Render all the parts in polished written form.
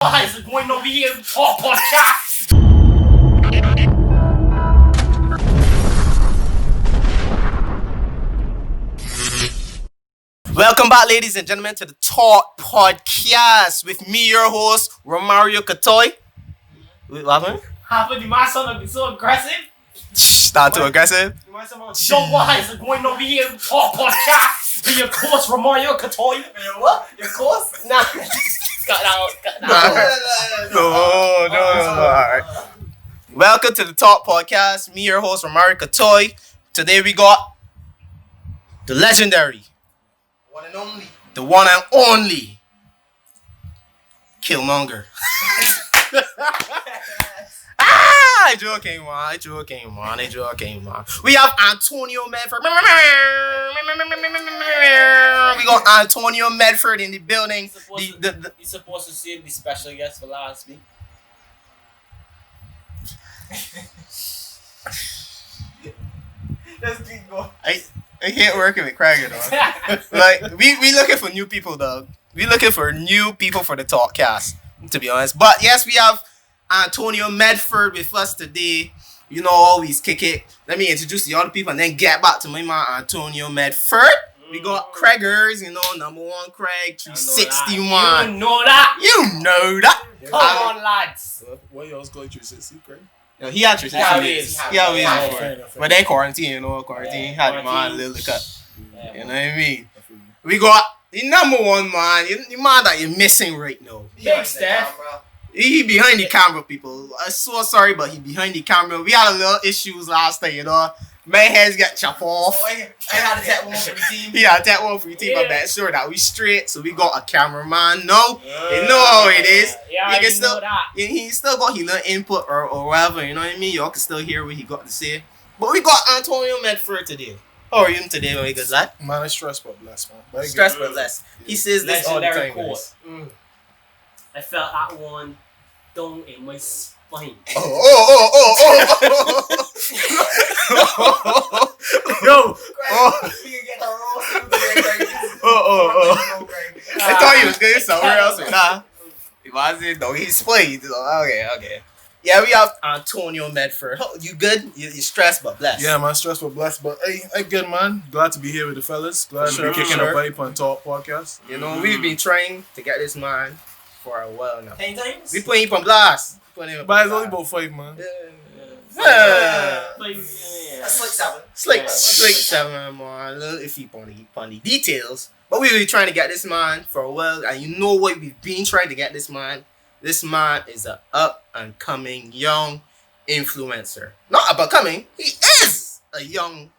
What is going over here? Tawkcast. Welcome back, ladies and gentlemen, to the Tawk Podcast with me, your host, Romario Cottoy. What happened? Happened? You might sound so aggressive. Not too aggressive. You might sound so what is going over here? Tawk Podcast with your course, Romario Cottoy. Your what? Your course? Nah. Cut that out. No. Alright. Welcome to the Tawk Podcast. Me, your host, Romario Cottoy. Today we got the legendary, One and only. the one and only Killmonger. I joking, man. We have Antonio Medford. We got Antonio Medford in the building. You're supposed to save the special guest for last week. Let's keep going. I hate working with Kraigg, dog. Like we looking for new people, dog. We looking for new people for the Tawkcast, to be honest. But yes, we have Antonio Medford with us today. You know, always kick it. Let me introduce the other people and then get back to my man Antonio Medford. We got Kraiggers, you know, number one Kraigg, 361. You know that. You know that. Come on, lads. What y'all was going through since Craig? No, he had 360. Yeah, He had Fair before. enough. But then quarantine, you know, quarantine had him on a little cut. Yeah, You know what I mean? We got the number one man. The man that you're missing right now. Big Steph. He behind the camera, people. I'm so sorry, but he behind the camera. We had a little issues last night, you know. My heads got chopped off. I had to tap one for the team. He had that one for your team, but make sure that we straight. So we got a cameraman. No, you know how it is. Yeah, You can you still, know that. he still got his little input or whatever. You know what I mean? Y'all can still hear what he got to say. But we got Antonio Medford today. How are you today, my good lad? Man, it's stress but blessed, man. But Stress but less. He says this all the Legendary time, quote. guys. I felt that one down in my spine. Yo. You can get the roll I thought he was going somewhere else. Nah. He wasn't, though. He's played. Okay. Yeah, we have Antonio Medford. Oh, you good? You're stressed but blessed. Yeah, man, stress but blessed. But hey, I good, man. Glad to be here with the fellas. Glad to be kicking a vibe on Tawk Podcast. You know, we've been trying to get this man for a while now. 10 times? We put him on blast. But it's only about 5, man. That's like 7. Slick 7, man. A little iffy on the details. But we've been trying to get this man for a while. And you know what? We've been trying to get this man. This man is an up-and-coming young influencer. Not up-and-coming. He is a young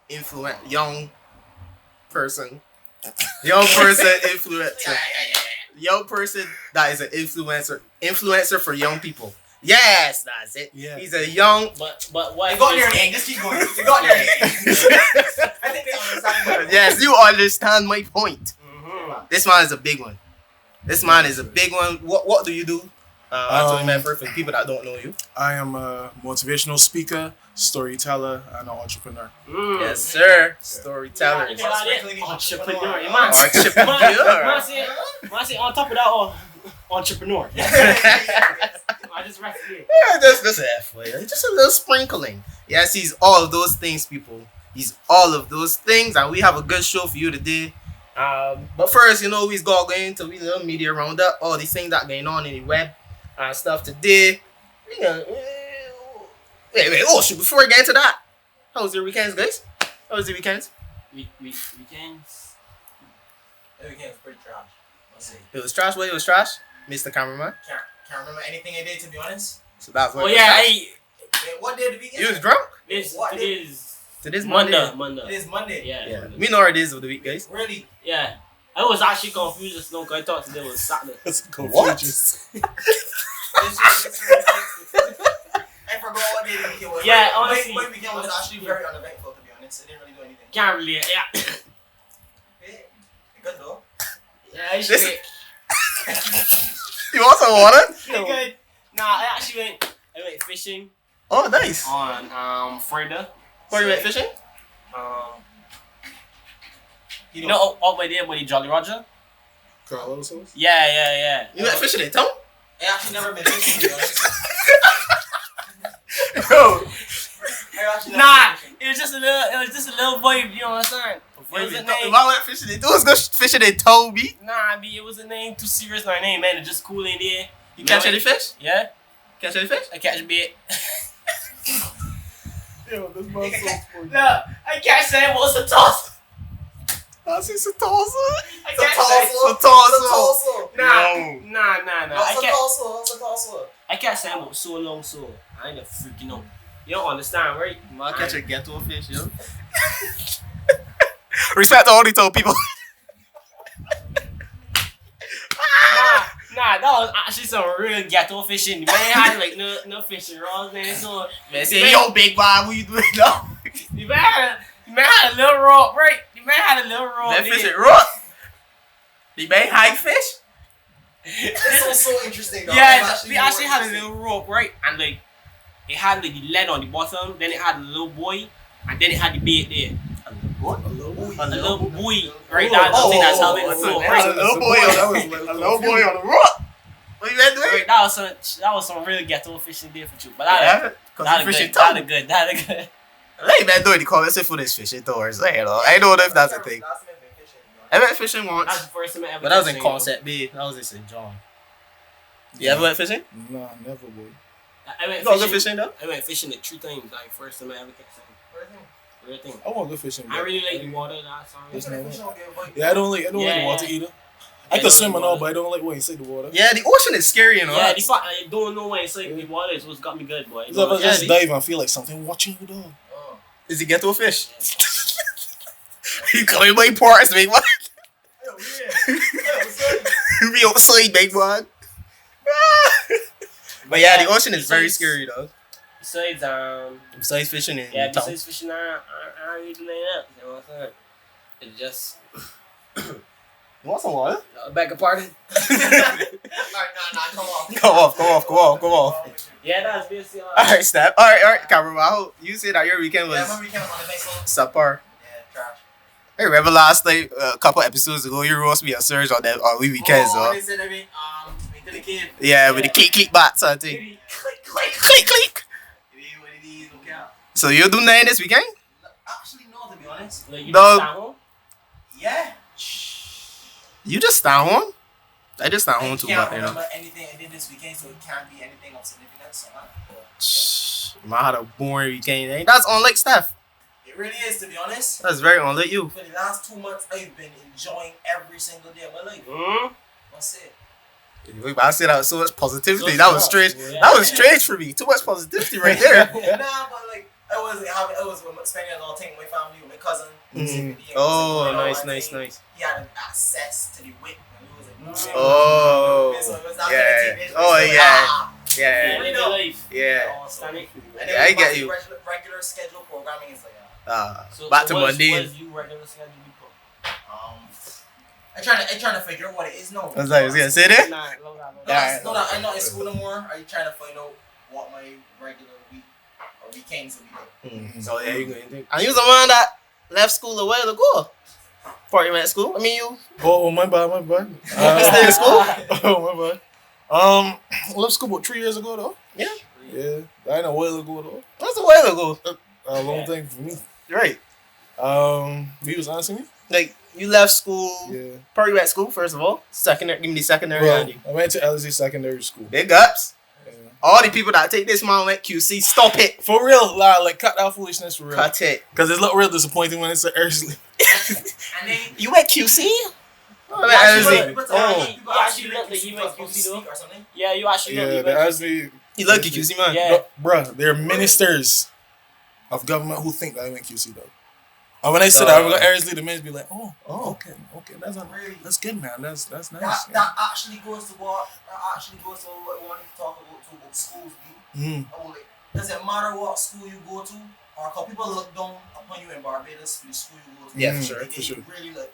person. Young person influencer. Young person that is an influencer for young people. Yes, that's it. Yeah. He's a young. But what? You got your name. Just keep going. You got your name. I think they understand. Yes, you understand my point. Mm-hmm. This man is a big one. What do you do? Antonio Medford, for people that don't know you. I am a motivational speaker, storyteller, and an entrepreneur. Yes, sir. Storyteller. Entrepreneur. Entrepreneur. Man, say on top of that, entrepreneur. I just rest here. Yeah, that's it for you. Just a little sprinkling. Yes, he's all of those things, people. He's all of those things, and we have a good show for you today. But first, you know, we've got going into a little media roundup, all these things that going on in the web and stuff today. Wait. Oh, shit, before we get into that, how was your weekends, guys? How was the weekends? Weekends. The weekend was pretty trash. Let's see. It was trash. What? It was trash, Mr. Cameraman. Can't remember anything I did, to be honest. So that's what. Oh yeah, Wait, what day of the weekend? You was drunk? What day? Today's Monday. It is Monday. Yeah. Yeah, Monday. we know our days of the week, guys. Really? Yeah. I was actually confused just now because I thought today was Saturday. That's What? I forgot what day the weekend was. Yeah, honestly. My weekend was actually very uneventful, to be honest. I didn't really do anything. Can't relate. Yeah. Hey, good though. Yeah, I should. You want some water? Good. Nah, I actually went fishing Oh, nice. on Friday. Where you went fishing? You know, up by there by the Jolly Roger? Carlos sauce? Yeah. You went fishing in town? I actually never been fishing, to be honest. Yo, I actually never Nah, been fishing. it was just a little vibe. You know what I'm saying? It was a if name. I went fishing, they do is go fishing in Toby. Nah, B, it was a name too serious. My name, man. It's just cool in there. You catch any fish? Yeah, Catch any fish? I catch bait. Yo, this man's so sporty. Look, I catch salmon. What's a toss? I see some Tulsa. I It's a catch Tulsa. Tulsa. It's a Tulsa. Nah. What's a Tulsa? What's a Tulsa? I catch salmon for so long, so I ain't a freaking out. You don't understand, right? I catch a ghetto fish, yo. Respect to all the told people. Nah, that was actually some real ghetto fishing. Man had like no fishing rods, man. So Man, say, yo, big boy, what you doing now? the man had a little rope, right? The man had a little rope. That fish is rough. The man hide fish? This is so interesting, though. Yeah, we actually had a little rope, right? And like it had like the lead on the bottom, then it had a little buoy, and then it had the bait there. What? A little buoy, right? That's how they A float, little right? boy on the rock. What you been doing? Right, that was some real ghetto fishing there for you. But that fishing good. tongue. That good. Like man doing the comments for this fishing tours. Like, you know, I don't know if that's a thing. I went fishing once. That's the first time I ever. But that was in fishing, Concept Bay. That was in St. John. You ever went fishing? Nah, never, boy. I went You don't go fishing. fishing though? I went fishing like 3 times. Like first time I ever catch something. Real thing. I want to go fishing. I really like the water. That's all. Yeah, I don't like the Yeah. water either. I I don't can swim like and all, water. but I don't like when you see the water. Yeah, the ocean is scary, you know. Yeah, the fact I don't know when it's like the water is what's got me good, boy. It's like I Yeah, just the- dive and feel like something watching you, dog. Is it ghetto fish? You coming my parts, big one. Be outside, big one. But yeah, the ocean is very scary, though. Besides, Besides fishing in yeah, town. besides fishing, I really do like that. You know what I'm saying? It's just. You want some water? Beg your pardon? Come on. Go off. Yeah, that's basically all. Alright, Steph. Alright, Cameron. I hope you said that your weekend Yeah, was my weekend was on the base one. subpar. Yeah, trash. I remember last night, a couple episodes ago, you roast me a Serge on that on we weekends, Oh, though. they said that we did a kid. Yeah, with the click bats, I think. Click. Click. It is what it is, look out. So you do nothing this weekend? Actually, no, to be honest. Like, you Dog. just stand home? Yeah. You just stand home? I just stand home I too, can't but you know. remember anything I did this weekend, so it can't be anything of significance. Man, I had a boring weekend. Eh? That's unlike Steph. It really is, to be honest. That's very unlike you. For the last 2 months, I've been enjoying every single day of my life. That's it. But I said that was so much positivity. So That was strong. strange. Yeah. That was strange for me. Too much positivity right there. Nah, but like I was spending a lot of time with my family, with my cousin. Oh, nice. He had access to the whip when he was like moving. Oh. So it was not Yeah. TV, Oh, so yeah. Yeah, Yeah. live your life. Yeah. Oh, stand it. And Yeah, I then get you. Regular schedule programming is like So, Back to what Monday. is you regular schedule? I trying to figure out what it is now. I was gonna say that. Nah, No, I'm not in school no more. Are you trying to find out what my regular week or weekends will be? So yeah, you going to think. And you was the one that left school a while ago. Before you went to school. I mean, you Oh, my bad. stay in school. Oh, my bad. I left school about 3 years ago, though. Yeah. Yeah, I ain't a while ago, though. That's a while ago. A long time for me. Right. You was asking me? Like you left school. Yeah. Probably went to school first of all. Secondary. Give me the secondary. Well, Andy. I went to LSE secondary school. Big ups. Yeah. All the people that take this man went QC. Stop it. For real, like cut that foolishness for real. Cut it. Because it's look real disappointing when it's a Ersley. And then You went QC? Oh, you actually Andy. look- Oh. people You actually actually look like QC you went for QC though. or something. Yeah, you actually Yeah, look the like Ersley. You lucky QC man. Yeah. Bruh, they're ministers of government who think that I went QC though. And when I said that I got Ersley, the men be like, oh, okay, that's good, man. That's nice. That actually goes to what I wanted to talk about schools. Does it matter what school you go to, or how people look down upon you in Barbados for the school you go to? Yeah, for sure. It really like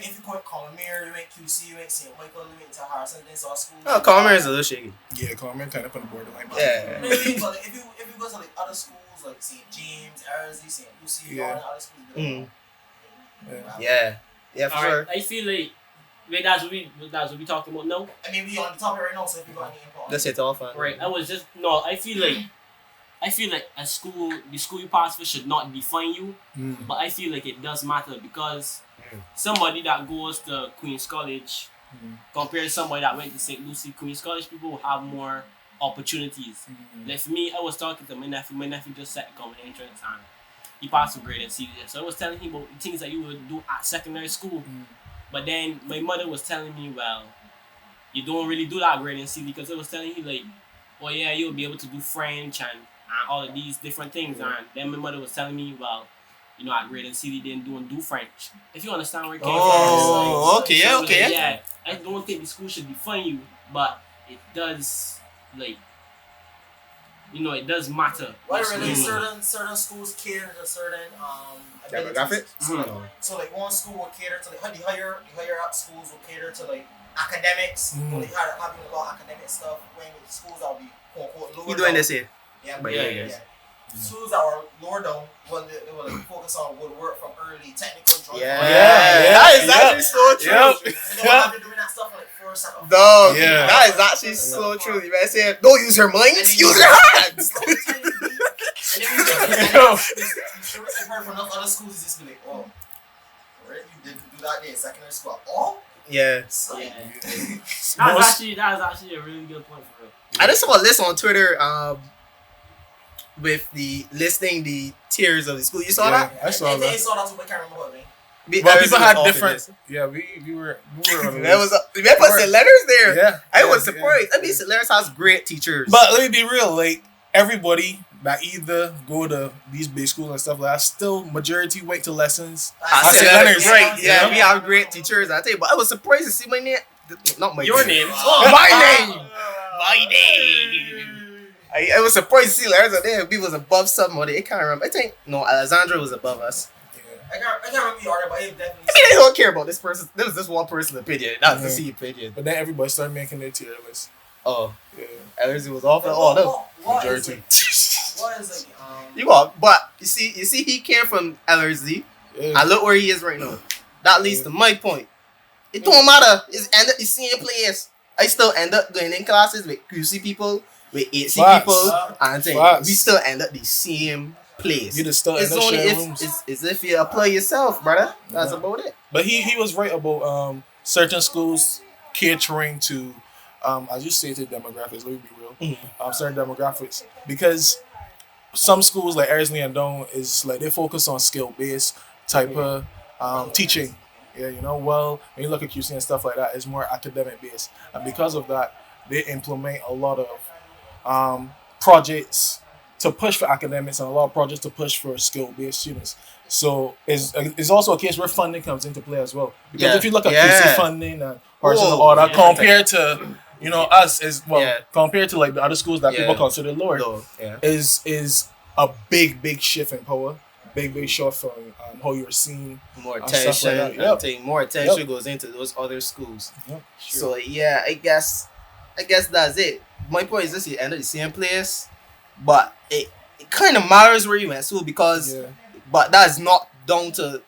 if you come Colomere, you went QC, you went St. Michael, you went to Harrison, then saw school. Oh, Calmer is a little shaky. Yeah, Carmen kind of on the borderline. Yeah. Maybe, but like, if you go to like other schools like St. James, Ersley, St. Lucie, all the other schools. Yeah. Yeah. Yeah, for Alright, sure. I feel like Wait, that's what we talking about now. I mean, we on the topic right now, so if you got any input on That's it all fun. Right. I feel like a school, the school you pass for should not define you, but I feel like it does matter because somebody that goes to Queen's College compared to somebody that went to St. Lucie, Queen's College people will have more opportunities. Like for me, I was talking to my nephew. My nephew just set common entrance and he passed with grade and C. So I was telling him about the things that you would do at secondary school. But then my mother was telling me, well, you don't really do that grade and C because I was telling him like, oh yeah, you'll be able to do French and all of these different things. And then my mother was telling me, well, you know, at grade and C they didn't do French. If you understand where it came from. Oh, okay. Yeah, I don't think the school should define you, but it does, like, you know, it does matter. Why really certain schools cater to certain abilities. So like one school will cater to the higher up schools will cater to like academics. Well, they having a lot of academic stuff. When with schools that will be quote unquote lower. You doing this here? Yeah. Schools that were lower down, well, they will like, focus on woodwork from early technical drawing. That is actually so true. So they have been doing that stuff for like first and Dog, that is actually so true. You better say, don't use your minds, use your hands. And then I've heard from other schools is just be like, oh, right, you didn't do that day in secondary school at all? Yeah. That's actually a really good point for real. I just saw a list on Twitter with the listing the tiers of the school. You saw that? I saw that. They saw that too, but I can't remember what, man. But people had different. Yeah, we were on the There was they put St. Leonard's there. Yeah, I was surprised. I mean, St. Leonard's has great teachers. But let me be real, like everybody that either go to these big schools and stuff like that, still majority went to lessons. I St. said Leonard's, right? Yeah, we have great teachers. I tell you, but I was surprised to see my name. Not my Your name. name. My name. My name. I was surprised to see Leonard's there. We was above somebody. I can't remember. I think Alexandra was above us. I can't remember the order, but it definitely. I mean, they don't care about this person. There was this one person's opinion. That was the C opinion. But then everybody started making their tier list. Oh, yeah. Ellers was off. No. Majority. What is like You got, but you see, he came from LRZ. Yeah. And look where he is right now. That leads to my point. It don't matter. It's end up the same place. I still end up going in classes with QC people, with HC people, and we still end up the same place. You just still it's end up only sharing rooms. It's if you apply yourself, brother. That's about it. But he was right about certain schools catering to as you stated demographics. Let me be real. Certain demographics, because some schools like Ersley and Doan is like they focus on skill based type of teaching. Yeah, you know, well, when you look at QC and stuff like that, it's more academic based, and because of that, they implement a lot of projects to push for academics and a lot of projects to push for skill-based students. So it's also a case where funding comes into play as well. Because if you look at QC funding and all that, compared to, you know, us as well, compared to like the other schools that people consider lower, is a big shift in power. Big shift from how you're seen. More attention. Like more attention goes into those other schools. Sure. So yeah, I guess that's it. My point is this: you end up the same place. But it kind of matters where you went to school because, but that's not down to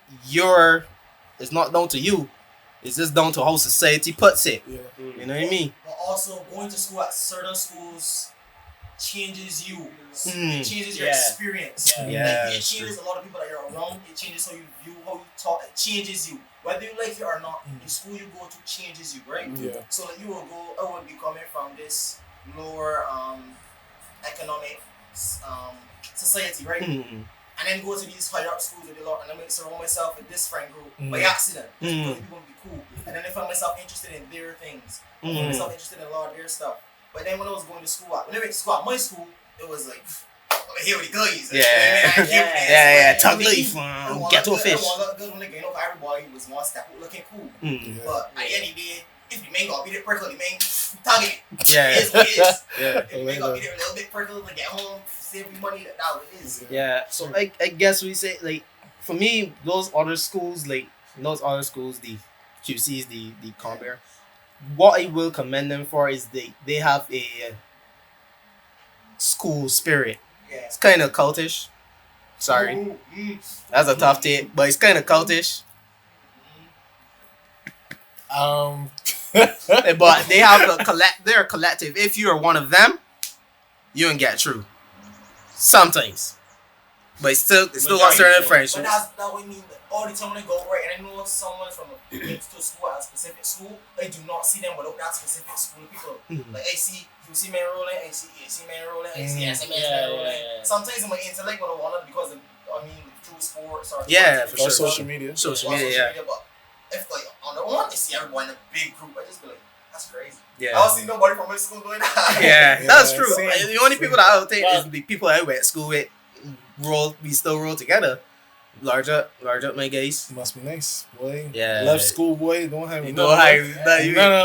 it's not down to you. It's just down to how society puts it. Yeah. You know what I mean? But also, going to school at certain schools changes you. It changes your experience. It changes a lot of people that you're around. It changes how you view, how you talk. It changes you. Whether you like it or not, the school you go to changes you, right? Yeah. So like I would be coming from this lower economic society, right? And then go to these higher up schools with a lot, and then surround myself with this friend group by accident. Because people would be cool. And then I found myself interested in their things. I found myself interested in a lot of their stuff. But then when I was going to school, when I went to school at my school, it was like, here with the guys. Talk life, ghetto fish. I want to look good when they up everybody was one step looking cool. But at the end of the day, if the man got beat it prickle, the man target it. It is what it is. If the man got beat it a little bit prickle to get home, save me money, that's what it is. Yeah, so I guess we say, like, for me, those other schools, the QCs, the Compare, what I will commend them for is they have a school spirit. Yeah. It's kind of cultish. Sorry. That's a tough take, but it's kind of cultish. But they have they're a collective. If you are one of them, you can get through. Sometimes. But it's still got certain But friendships. that's what I mean. All the time when they go right, and I know someone from to school at a specific school, I do not see them without that specific school people. Like I see man rolling, I see man rolling, I see man rolling. Sometimes I might intellect with one because through sports or For sure. Social media. Social media. But if like on the one, I see everyone in a big group, I just be like, that's crazy. Yeah. I don't see nobody from my school doing that. Yeah, that's true. same. The only people that I would think is the people I went to school with. We still roll together. Large up, my guys. Must be nice, boy. Yeah. Left school, boy. Don't have No,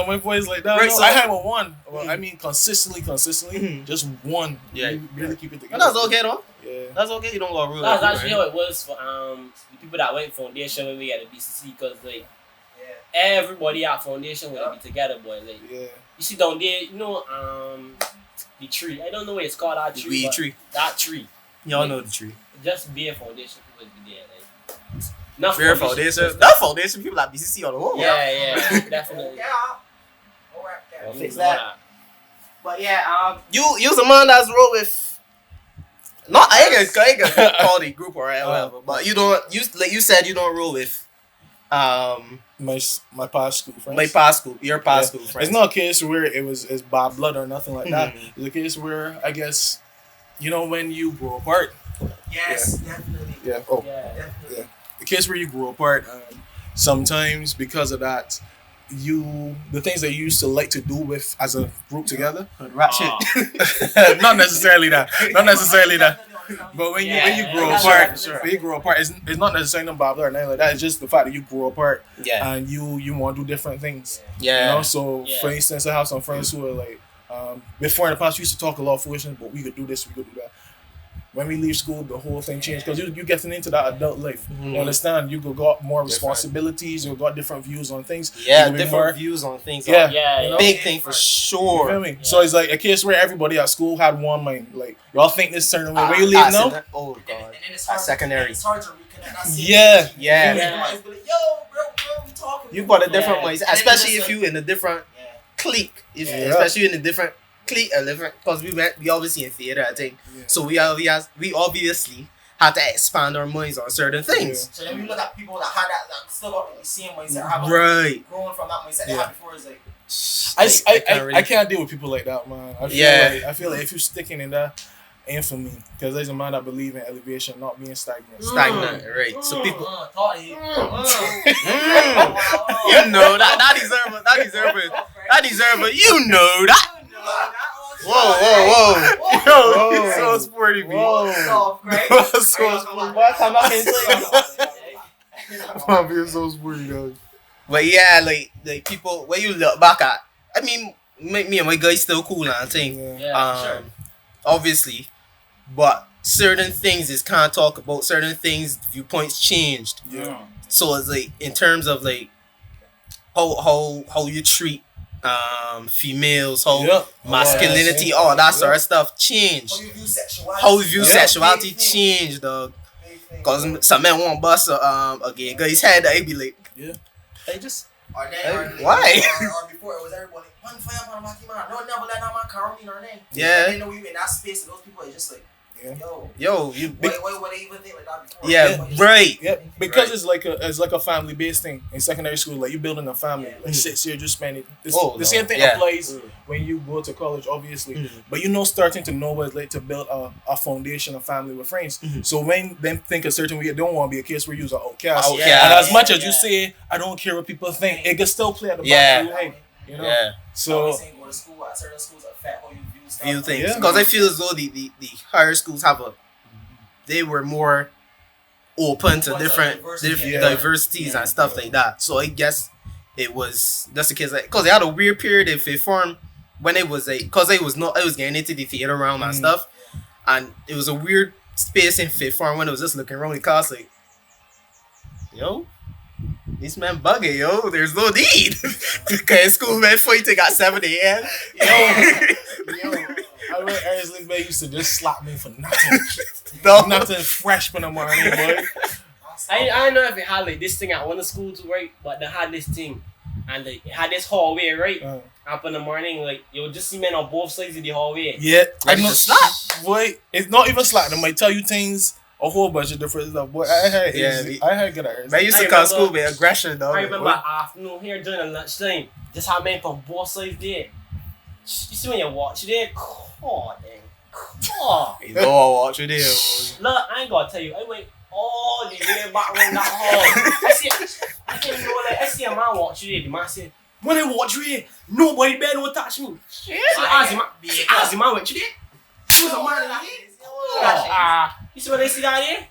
my boys like that. Right, No, so- I had one. Well, I mean, consistently, just one. Yeah. You really keep it But together. that's okay though. Yeah. That's okay. You don't go rule. That's actually how it was for the people that went foundation when we had a BCC, because like everybody at foundation would be together, boy. Like Yeah. you see down there, the tree. I don't know what it's called, that tree. Weed but tree. That tree. Y'all know the tree. Just bare foundation people would be there. Like not Fair foundation. just- That foundation people at BCC on the wall. Yeah, definitely. Yeah. All right. Yeah. Well, fix that. But yeah, you's a man that's roll with. Not I ain't gonna call the group or whatever, but you don't. Like you said, you don't roll with. My past school friends. Your past school friends. It's not a case where it's bad blood or nothing like that. Mhm. It's a case where I guess, when you grow apart. Yes, definitely. Yeah. Oh. Yeah. Definitely. Yeah. The case where you grow apart, sometimes because of that, the things that you used to like to do with as a group together. Rap shit. Not necessarily that. Not necessarily that. But when you grow yeah, apart, sure. when you grow apart, it's not necessarily no bad blood or anything like that. It's just the fact that you grow apart Yeah. and you want to do different things. Yeah. So Yeah. for instance, I have some friends who are like, before in the past we used to talk a lot of foolishness, but we could do this, we could do that. When we leave school, the whole thing changed because you getting into that adult life. You understand? You got more responsibilities. You got different views on things. Yeah, You be different more- views on things. Yeah. Yeah. Big thing for You sure. feel me? So it's like a case where everybody at school had one mind. Like y'all think this certain way. When you leave now, Oh And god. then it's At hard. secondary. It's hard to reconnect. That's it. Yeah. Yeah. Everybody's be like, yo, bro, we talking. You got a different Yeah. mindset, And then especially it's if you in a different Yeah. clique. Yeah. Especially in a different clique, because we obviously in theater, I think. Yeah. So we obviously had to expand our minds on certain things. So then we look at people that had that still got the same mindset. Have Right. Growing from that mindset they Yeah. had before is like, I can't deal with people like that, man. I feel like if you're sticking in that, ain't for me. Because there's a man that believe in elevation, not being stagnant. Stagnant, right? So people, thought he. you know that deserve it. You know that. Whoa. Yo, he's so sporty, B. Whoa. What? Come back and say. I'm being so sporty, dog. But yeah, like people, when you look back at, I mean, me and my guys still cool and I think. Yeah, sure. Obviously, but certain things is can't talk about. Certain things, viewpoints changed. Yeah. So it's like in terms of like how you treat females, how masculinity, Yeah. all that sort of stuff changed. How you view sexuality changed, dog. Cause some men won't bust a gay guy's head. They be like, Yeah. they just Or then, why? Or before it was everybody, one fire on my team, no, never let that man carry me or name. Yeah. They know you in that space, and those people are just like, Yeah. yo, you. what they even think like that before? Yeah, right. Yeah, because Right. it's like a family based thing in secondary school. Like you building a family, like 6 years, just spend it. The same thing Yeah. applies when you go to college, obviously. But starting to know what it's like to build a foundation, a family with friends. So when them think a certain way, it don't want to be a case where you're an outcast. Outcast. And as much as Yeah. you say, I don't care what people think, it can still play at the Yeah. back of your head. You know. Yeah. So saying go to school at certain schools affect how you view stuff. Few things Yeah. because I feel as though the higher schools they were more open to different Yeah. diversities and stuff like that. So I guess it was just the case because they had a weird period in fifth form when it was because I was getting into the theater realm and stuff, and it was a weird space in fifth form when I was just looking around the class like, yo, this man bugging, yo. There's no need. Because school man fighting at 7 a.m. Yo, I remember Ernest Bay used to just slap me for nothing. No. Nothing fresh in the morning, boy. I don't know if it had like this thing at one of the schools, right? But they had this thing and like, it had this hallway, right? Up in the morning, like, you'll just see men on both sides of the hallway. Yeah, I Ready know. to slap. Boy, it's not even slack. They might tell you things, a whole bunch of different stuff. Boy, I had good at Man, used to come school with aggression, dog. I remember afternoon here during lunchtime, just how men from both sides there. You see when you watch it there, God damn. You know I watch you there. Look, I ain't gonna tell you, I went all the way back around that hall. I see a man watch you there, the man said, when I watch you here, nobody better don't touch me. So I asked the man, what you did? He was a man in the head. You see what they see out here?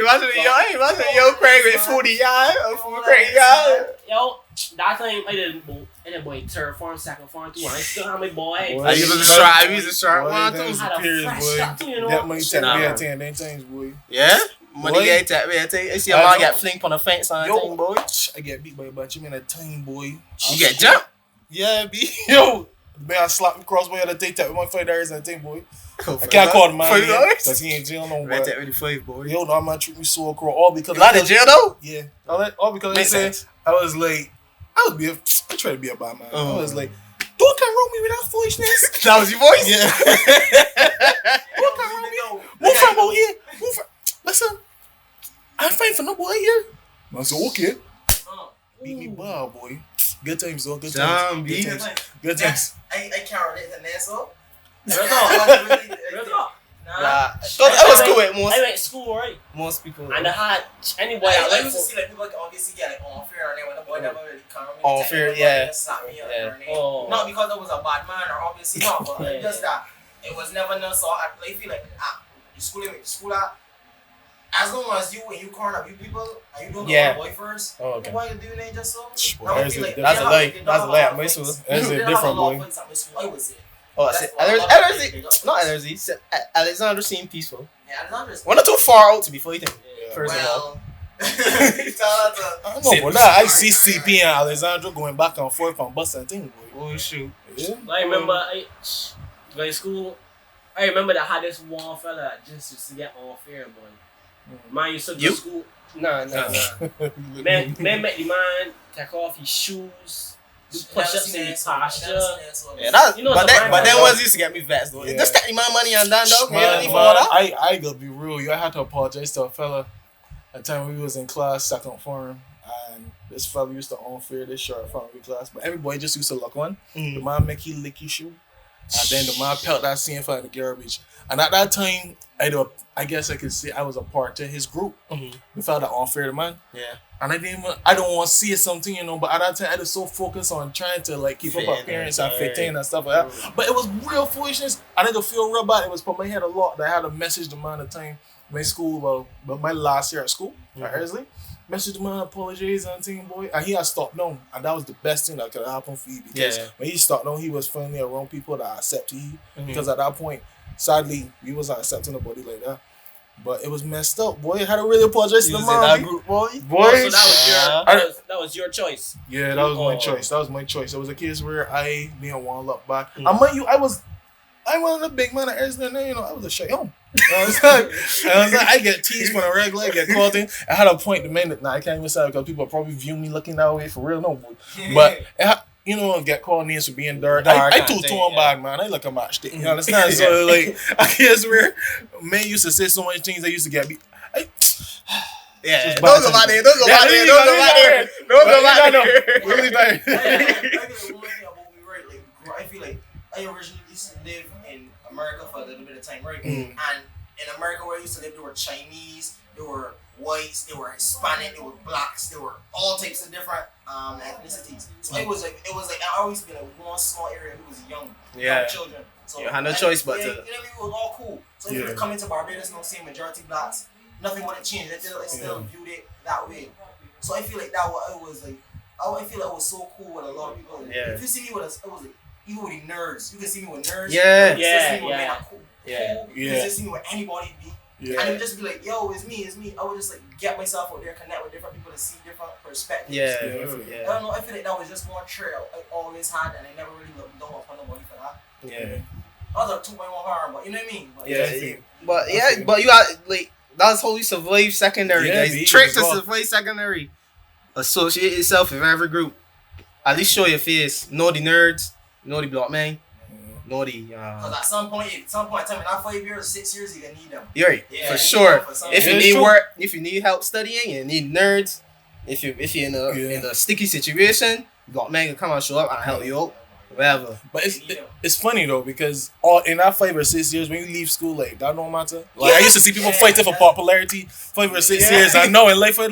Imagine yo Kraigg with 40 yards or 4 Kraigg yards. Yo, that time I didn't boy third form, second form too. I still have my boy. I used to try, one too. That money take me at 10 things, boy. Yeah? Money get that way. I see a man get flinked on the fence on thing, boy. I get beat by a bunch of men at time, boy. You get jumped? Yeah, B. Yo, man, I slapped me crossboy at the day tap with my $5 and thing, boy. I can't call the man because he ain't jail no more. Right that really five, boy. Yo, no, man treat me so across all because you out in jail though? Yeah, all because they said I was like, I try to be a bad man. I was like, don't come wrong me with that foolishness. That was your voice? Yeah. Don't come wrong me. Move from over here. Move from. Listen, I'm fine for no boy here. I said, okay. Beat me bad, boy. Good times, though. Good times. Good times. I can't relate to that, so. Real talk. Nah, I was cool with most. I went to school, right? Most people. And I had anybody I used to see like people obviously get like unfair and then when the boy never really come unfair, yeah. Not because I was a bad man or obviously not, but just that it was never no so I feel like you school at as long as you when you corner you people and you don't know the boy first. Oh, okay. Why you doing it just so? That's a lie. That's a lie. My school. That's a different boy. I would say. Oh, not LRZ. Alexander seemed peaceful. Yeah, Alexander's. We're not too far out to be fighting. First of all. I know, but now I see CP and Alexandra going back and forth on bus and thing, boy. Oh shoot. Yeah. I remember going to school. I remember that I had this one fella that just used to get unfair, boy. Man used to go to school. Nah. Man met the man take off his shoes. Do push-ups in the pasture. Yeah, but then was used to get me vexed though. Just take my money and done dog. I gotta be real. I had to apologize to a fella. At the time we was in class, second form, and this fella used to unfair this shirt from every class. But everybody just used to look on. The man make you lick your shoe. And then the man pelt that scene for the garbage. And at that time, I guess I could say I was a part of his group. The fella that unfair the man. Yeah. And I don't want to see something, but at that time I was so focused on trying to like keep up appearance and fit in and stuff like that. But it was real foolishness. I didn't feel real bad. It was put my head a lot that I had to message the man at the time. My school, but my last year at school, at Hersley. Message the man, apologize and thing, boy. And he had stopped down. And that was the best thing that could happen for you. Because when he stopped down, he was finally around people that accepted you. Because at that point, sadly, we wasn't accepting nobody like that. But it was messed up, boy. I had to really apologize to the man. That group, boy. So that was your choice. Yeah, that was my choice. That was my choice. It was a case where I didn't want to look back. And mind you, I was one of the big man at Arizona. I was a shy young. I get teased from a regular. I get called in. I had a point to make it. Nah, I can't even say it because people probably view me looking that way for real. No, boy. But get called names for being dark. I too torn back, man. I look a match stick. You understand? So like, I guess where men used to say so much things. I used to get beat. Yeah, don't go back there. Don't go back there. Really bad. I feel like I originally used to live in America for a little bit of time, right? And in America where I used to live, there were Chinese, there were whites, there were Hispanic, there were blacks, there were all types of different ethnicities. So it was like I always been in one small area who was young children. So you had no choice but to. It was all cool. So if you come into Barbados, same majority blacks, nothing would have changed. I still viewed it that way. So I feel like that was like. I feel like it was so cool with a lot of people. Yeah. If you see me with it was like even with the nerds. You can see me with nerds. Yeah. You can see me with men cool. Yeah. You can see me with anybody be. Yeah. And it would just be like, yo, it's me. I would just like get myself out there, connect with different people to see different perspectives. Yeah. I don't know. I feel like that was just one trait I always had, and I never really looked down upon nobody for that. Yeah. I was like 2.1 harm, but you know what I mean. But you got like That's how you survive secondary, Yeah, guys. B, Trick as to well. survive secondary. Associate yourself with every group. At least show your face. Know the nerds. Know the block man. Know the. Because at some point in that 5 years, 6 years, you gonna need them. You're right, Yeah, for you sure. know, for some- If you Yeah, need true. work, if you need help studying, you need nerds. If you're in a sticky situation, block man can come and show up and help you out. Whatever. But it's funny though because all in that 5 or 6 years when you leave school, like that don't matter. Like I used to see people fighting for popularity 5 or 6 years. I know in life, like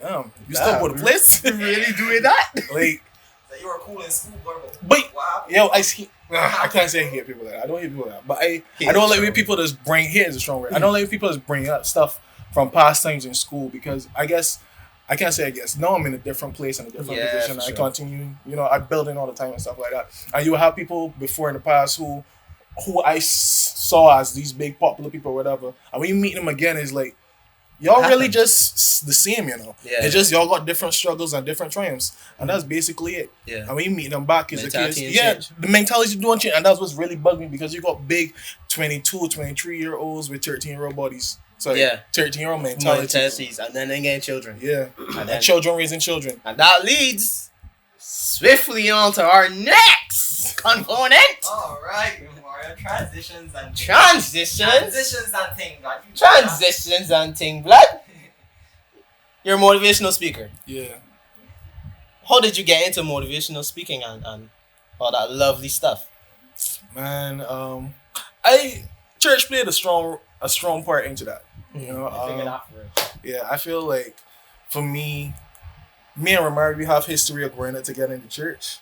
damn, you still go to place. You really doing that? Like, That you were cool in school, bro. but What happened? yo, I can't say I hate people like that. I don't hate people like that. But I don't like when people just bring hate is a strong word. I don't like when people just bring up stuff from past times in school because I can't say I guess. Now I'm in a different place and a different position. for I sure. continue, I'm building all the time and stuff like that. And you will have people before in the past who I saw as these big popular people or whatever. And when you meet them again, it's like, y'all really just the same, Yeah. It's just y'all got different struggles and different triumphs. And that's basically it. Yeah. And when you meet them back, it's the Mentality case. and Yeah, change. the mentality doing change. And that's what's really bugged me because you got big 22, 23-year-olds with 13-year-old bodies. So Yeah. 13-year-old More mentality. intensities, and then they get children. Yeah. And then, And children raising children. and that leads swiftly on to our next component. Alright, Mario. Transitions and things. Transitions. Transitions and things, God. You Transitions and thing, blood. You're a motivational speaker. Yeah. How did you get into motivational speaking and all that lovely stuff? Man, church played a strong part into that. I figured out for it. Yeah, I feel like for me and Romario, we have history of growing up together in the church.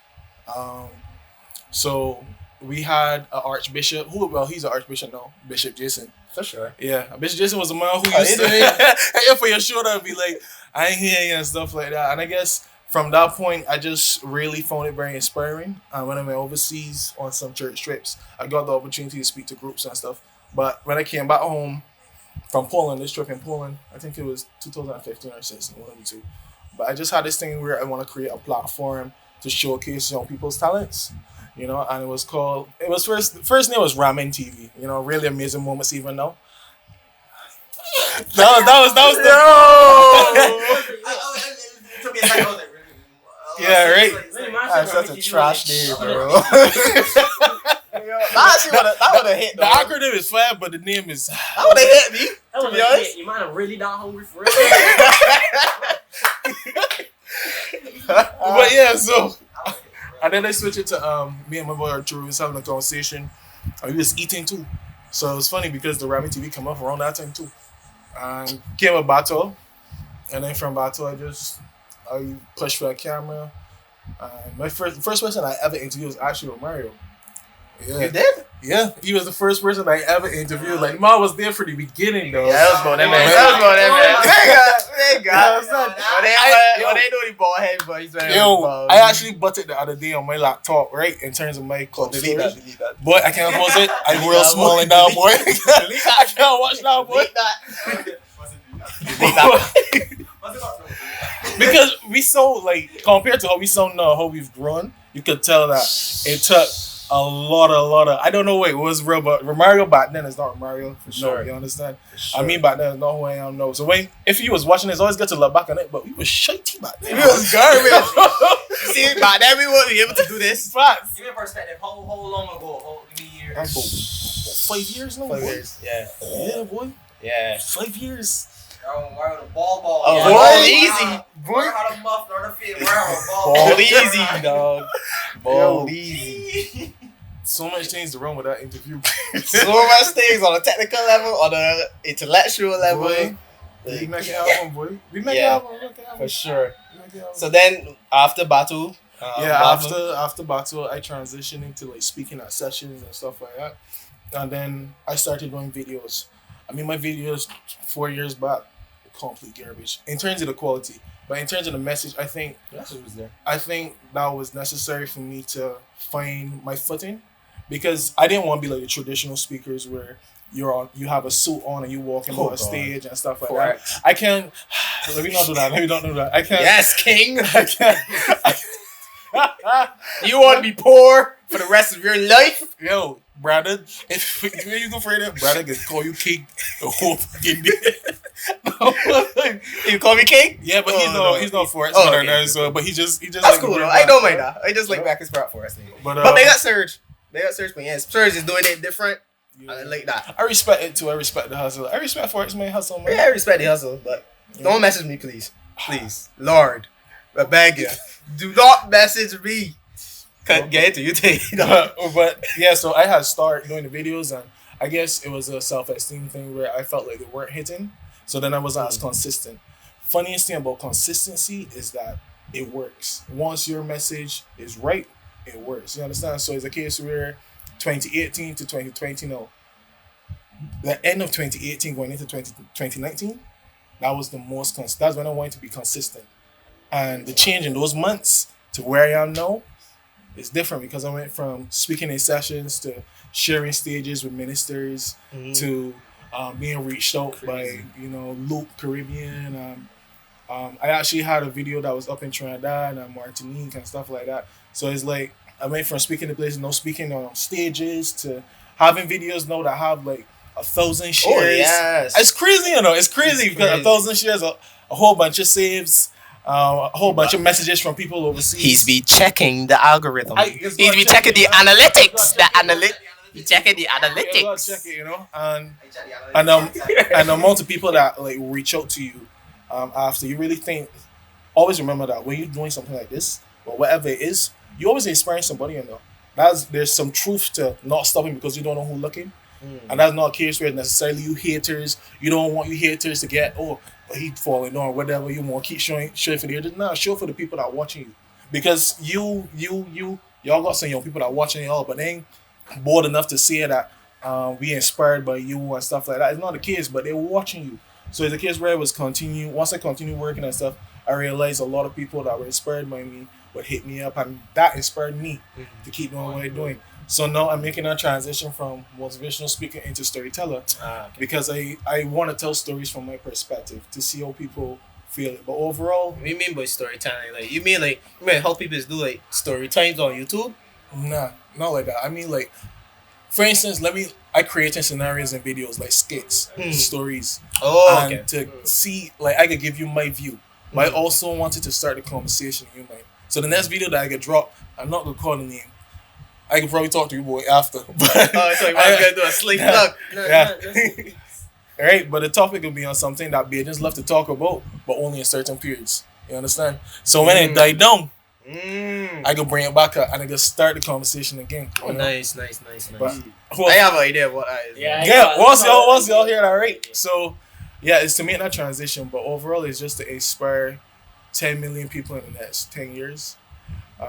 So we had an archbishop he's an archbishop now, Bishop Jason. For sure. Yeah, Bishop Jason was a man who Oh, used to he did? hit for your shoulder and be like, I ain't hear you and stuff like that. And I guess from that point, I just really found it very inspiring. And when I went overseas on some church trips, I got the opportunity to speak to groups and stuff. But when I came back home from Poland, this trip in Poland, I think it was 2015 or 16, one of the two. But I just had this thing where I want to create a platform to showcase young people's talents, and it was first name was Ramen TV, really amazing moments even now. that was It took me a second. I was like, Yeah, right. Really, man, That's shit, such a man, trash you name, do it. bro. That would have hit. The acronym is flat, but the name is. That would have hit me. That To was be a honest. hit. You might have really not hungry for real. But yeah, so and then I switched it to me and my boy Arturo was having a conversation. And we was eating too. So it was funny because the Ramen TV came up around that time too. And came a battle. And then from battle I pushed for a camera. And my first person I ever interviewed was actually Romario. Yeah. You did? Yeah, he was the first person I ever interviewed. Like, Ma was there for the beginning, though. Yeah, that was going man. That was going man. They know the ball head, but he's very Yo, I actually butted the other day on my laptop, right? In terms of my club delete storage. that. Boy, I can't post it. I'm real that, small boy. and down, boy. Delete that. I can't watch now, boy. Because we so, like, compared to how we sound now, how we've grown, you could tell that it took a lot of, I don't know what it was real, but Romario back then is not Romario, for sure, you understand? Sure. I mean, back then is not who I am now. So if you was watching this, always get to look back on it, but we was shitty back then. It was garbage. See, back then we won't be able to do this. Facts. Give me a perspective. How long ago? How many years? That's about 5 years now, 5 boy. years. Yeah. Yeah, boy. Yeah. 5 years. Where the ball? Oh, Yeah, ball easy. Boy. Where how the muff nor the fit? Where how the ball? Ball easy, dog. Ball Yo. easy. So much things to wrong with that interview. So much things on a technical level, on a intellectual level. Boy. Like, We make it album, boy. We make it Yeah. album. for sure. We make it album. So then, after battle, After battle, I transitioned into like speaking at sessions and stuff like that, and then I started doing videos. I mean, my videos 4 years back, complete garbage in terms of the quality, but in terms of the message, I think that was necessary for me to find my footing, because I didn't want to be like the traditional speakers where you have a suit on and you walk into a stage and stuff like that. I can't. Let me not do that. I can't. Yes, king. I can't. You want to be poor? for the rest of your life. Yo, brother, if you go for that, brother can call you king the whole fucking day. You call me king? Yeah, but he's not for it. Okay. So, but he just. That's like, cool though. I don't mind that. I just like back his part for us. But they got Serge. They got Serge, but yes, Serge is doing it different. Yeah. I like that. I respect it too. I respect the hustle. I respect Forrest man hustle, man. Yeah, I respect the hustle, but don't message me, please. Please. Lord. I beg you. Do not message me. Can't get into you take. But yeah, so I had started doing the videos, and I guess it was a self-esteem thing where I felt like they weren't hitting. So then I wasn't as consistent. Funniest thing about consistency is that it works. Once your message is right, it works. You understand? So it's a case where 2018 to 2020, no. The end of 2018 going into 2019, that was the most that's when I wanted to be consistent. And the change in those months to where I am now is different because I went from speaking in sessions to sharing stages with ministers to being reached out by, Luke Caribbean. I actually had a video that was up in Trinidad and Martinique and stuff like that. So it's like I went from speaking to places, speaking on stages to having videos now that have like 1,000 shares. Oh, yes. It's crazy, It's crazy because 1,000 shares, a whole bunch of saves, a whole bunch of messages from people overseas. He's be checking the algorithm. He's be checking the analytics. He's checking the analytics. Check it, and the amount of people that like reach out to you after. You really think, always remember that when you're doing something like this or whatever it is, you always inspiring somebody, There's some truth to not stopping because you don't know who's looking. And that's not a case where necessarily you haters, you don't want you haters to get, but he falling on whatever. You want to keep showing for the haters. No, show for the people that are watching you. Because y'all got some young people that are watching y'all, but they ain't bold enough to say that we inspired by you and stuff like that. It's not the case, but they're watching you. So it's a case where it was once I continued working and stuff, I realized a lot of people that were inspired by me would hit me up, and that inspired me to keep doing what I'm doing. So now I'm making a transition from motivational speaker into storyteller because I want to tell stories from my perspective to see how people feel it. But overall, What do you mean by storytelling? Like you mean how people do like story times on YouTube? nah, not like that. I mean like, for instance, I created scenarios and videos like skits, stories, Okay. and to see like I could give you my view. But I also wanted to start the conversation in your mind. So the next video that I could drop, I'm not gonna call the name. I can probably talk to you boy after. But It's like I'm gonna do a slick plug. Alright, but the topic will be on something that Bajans love to talk about, but only in certain periods. You understand? So when it died down, I can bring it back up and I can start the conversation again. Oh, nice. But, I have an idea of what that is. Yeah. once y'all hear that, right? So yeah, it's to make that transition, but overall it's just to inspire 10 million people in the next 10 years.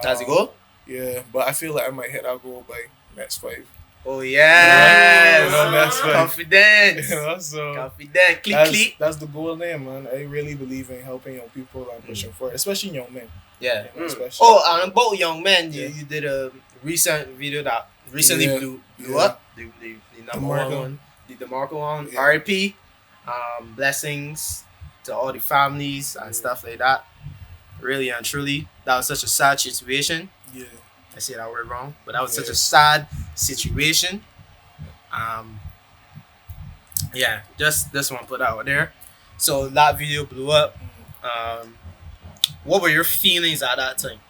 That's the goal? Yeah, but I feel like I might hit that goal by next 5. Oh yes. That's right. Confidence. So Confident. Click. that's the goal there, man. I really believe in helping young people and pushing forward, especially young men. Yeah. Especially. Oh, and about young men, you did a recent video that recently blew up. The number one. The Marco one. Yeah. RIP. Blessings to all the families and stuff like that. Really and truly, that was such a sad situation. Yeah. I say that word wrong, but that was such a sad situation. Just want to put that out there. So that video blew up. What were your feelings at that time?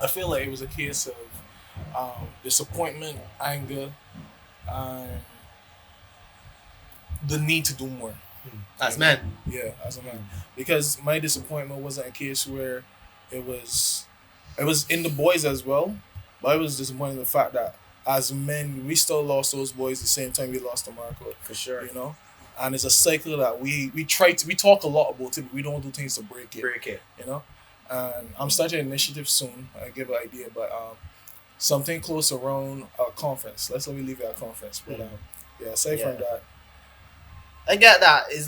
I feel like it was a case of disappointment, anger, and the need to do more. As men. Yeah, as a man. Because my disappointment wasn't a case where it was in the boys as well, but I was disappointed in the fact that as men, we still lost those boys the same time we lost DeMarco. For sure. And it's a cycle that we talk a lot about it, but we don't do things to break it. And I'm starting an initiative soon. I give an idea, but something close around a conference. Let me leave it at conference. But aside from that, I get that. It's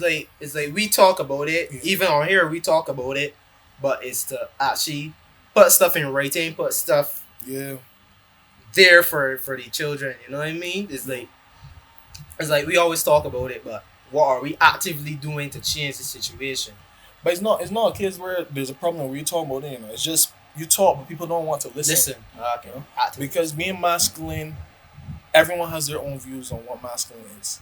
like we talk about it. Yeah. Even on here, we talk about it, but it's to actually put stuff in writing, put stuff there for the children. You know what I mean? It's like we always talk about it, but what are we actively doing to change the situation? but it's not a case where there's a problem where you talk about it. It's just you talk, but people don't want to listen. Okay. You know? Because being masculine, everyone has their own views on what masculine is.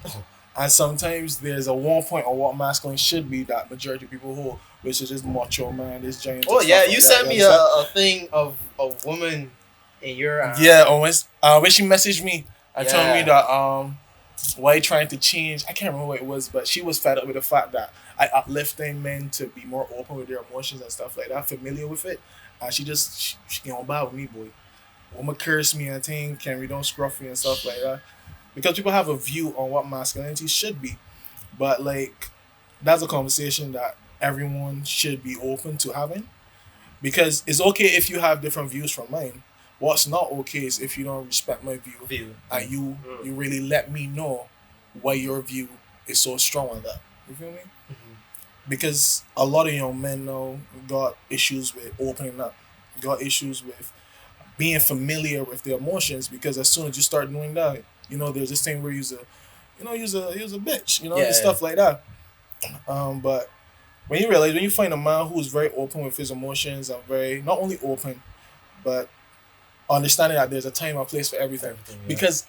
And sometimes there's a one point on what masculine should be that majority of people hold, which is just macho man, this giant. Oh yeah, stuff you like sent that, me you understand? a thing of a woman in your Yeah, always. When she messaged me and told me Yeah. that why trying to change, I can't remember what it was, but she was fed up with the fact that I uplifting men to be more open with their emotions and stuff like that, familiar with it, and she can't bad with me, boy. Woman curse me and thing, can we don't scruff me and stuff like that, because people have a view on what masculinity should be, but like that's a conversation that everyone should be open to having, because it's okay if you have different views from mine. What's not okay is if you don't respect my view. And you really let me know why your view is so strong on that. You feel me? Because a lot of young men now got issues with opening up, got issues with being familiar with their emotions, because as soon as you start doing that, there's this thing where you're a bitch, and stuff like that. But when you find a man who's very open with his emotions and very not only open, but understanding that there's a time and place for everything. Because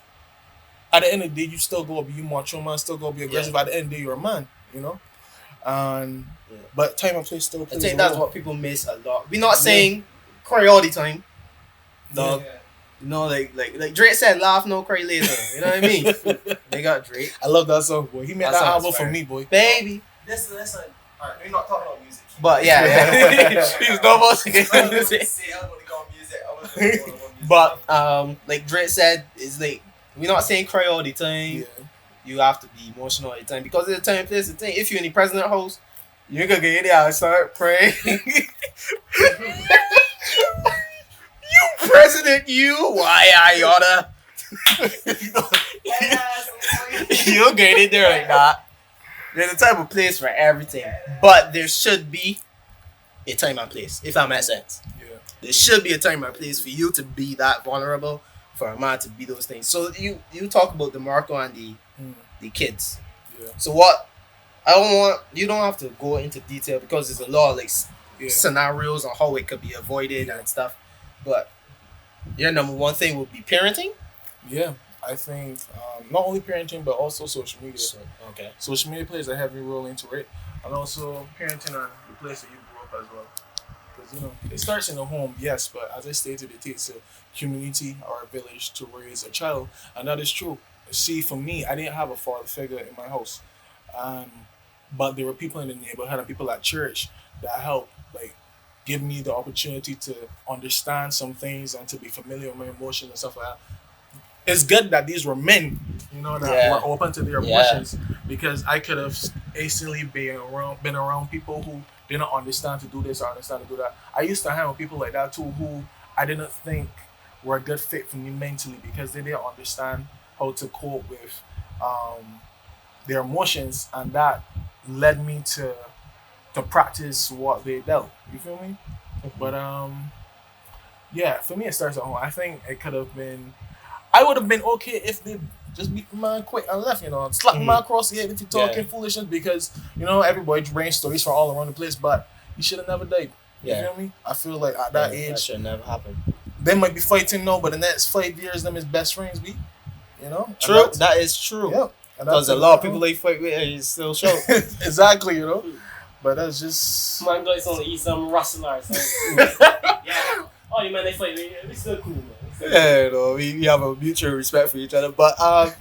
at the end of the day, you still go be macho man, still go be aggressive. At the end of the day, you're a man, And but time and place still I plays think a that's role. what people miss a lot. We're not saying cry all the time. Dog. Yeah. Like Drake said, laugh no cry later. You know what I mean? They got Drake. I love that song, boy. He made That that song album is for fire. me, boy. Baby. Listen. Alright, we're not talking about music. But yeah. He's no more to get I was music. gonna say, I was gonna go on music. I was gonna go on music. But like Drake said, it's like we're not saying cry all the time. Yeah. You have to be emotional all the time, because there's a time, place, the thing. If you're in the president house, you're gonna get in there and start praying. You president, why I oughta. You'll get in there like that. There's a type of place for everything, but there should be a time and place, if that makes sense. Yeah. There should be a time and place for you to be that vulnerable, for a man to be those things. So you talk about the Marco and the kids. Yeah. So what? You don't have to go into detail, because there's a lot of like scenarios on how it could be avoided and stuff. But your number one thing would be parenting. Yeah. I think not only parenting, but also social media. Okay. Social media plays a heavy role into it, and also parenting and the place that you grew up as well. Because it starts in the home, yes, but as I stated, it takes a community or a village to raise a child, and that is true. See, for me, I didn't have a father figure in my house, but there were people in the neighborhood and people at church that helped, like, give me the opportunity to understand some things and to be familiar with my emotions and stuff like that. It's good that these were men, that were open to their emotions, because I could have instantly been around people who didn't understand to do this or understand to do that. I used to hang with people like that too, who I didn't think were a good fit for me mentally, because they didn't understand how to cope with their emotions, and that led me to practice what they dealt. You feel me? But for me it starts at home. I think it could have been. I would have been okay if they just beat the man quick and left, slap the man across the head if you're talking foolishness, because, everybody brings stories from all around the place, but he should have never died. You feel me? I feel like at that age, that should never happen. They might be fighting now, but the next 5 years, them is best friends be. True. That is true. Yeah. Because a lot of people they fight with and you still show. Exactly, But that's just. Man, guys want to eat some rustlers. Oh, you man, they fight. We still cool, man. Yeah, we have a mutual respect for each other. But like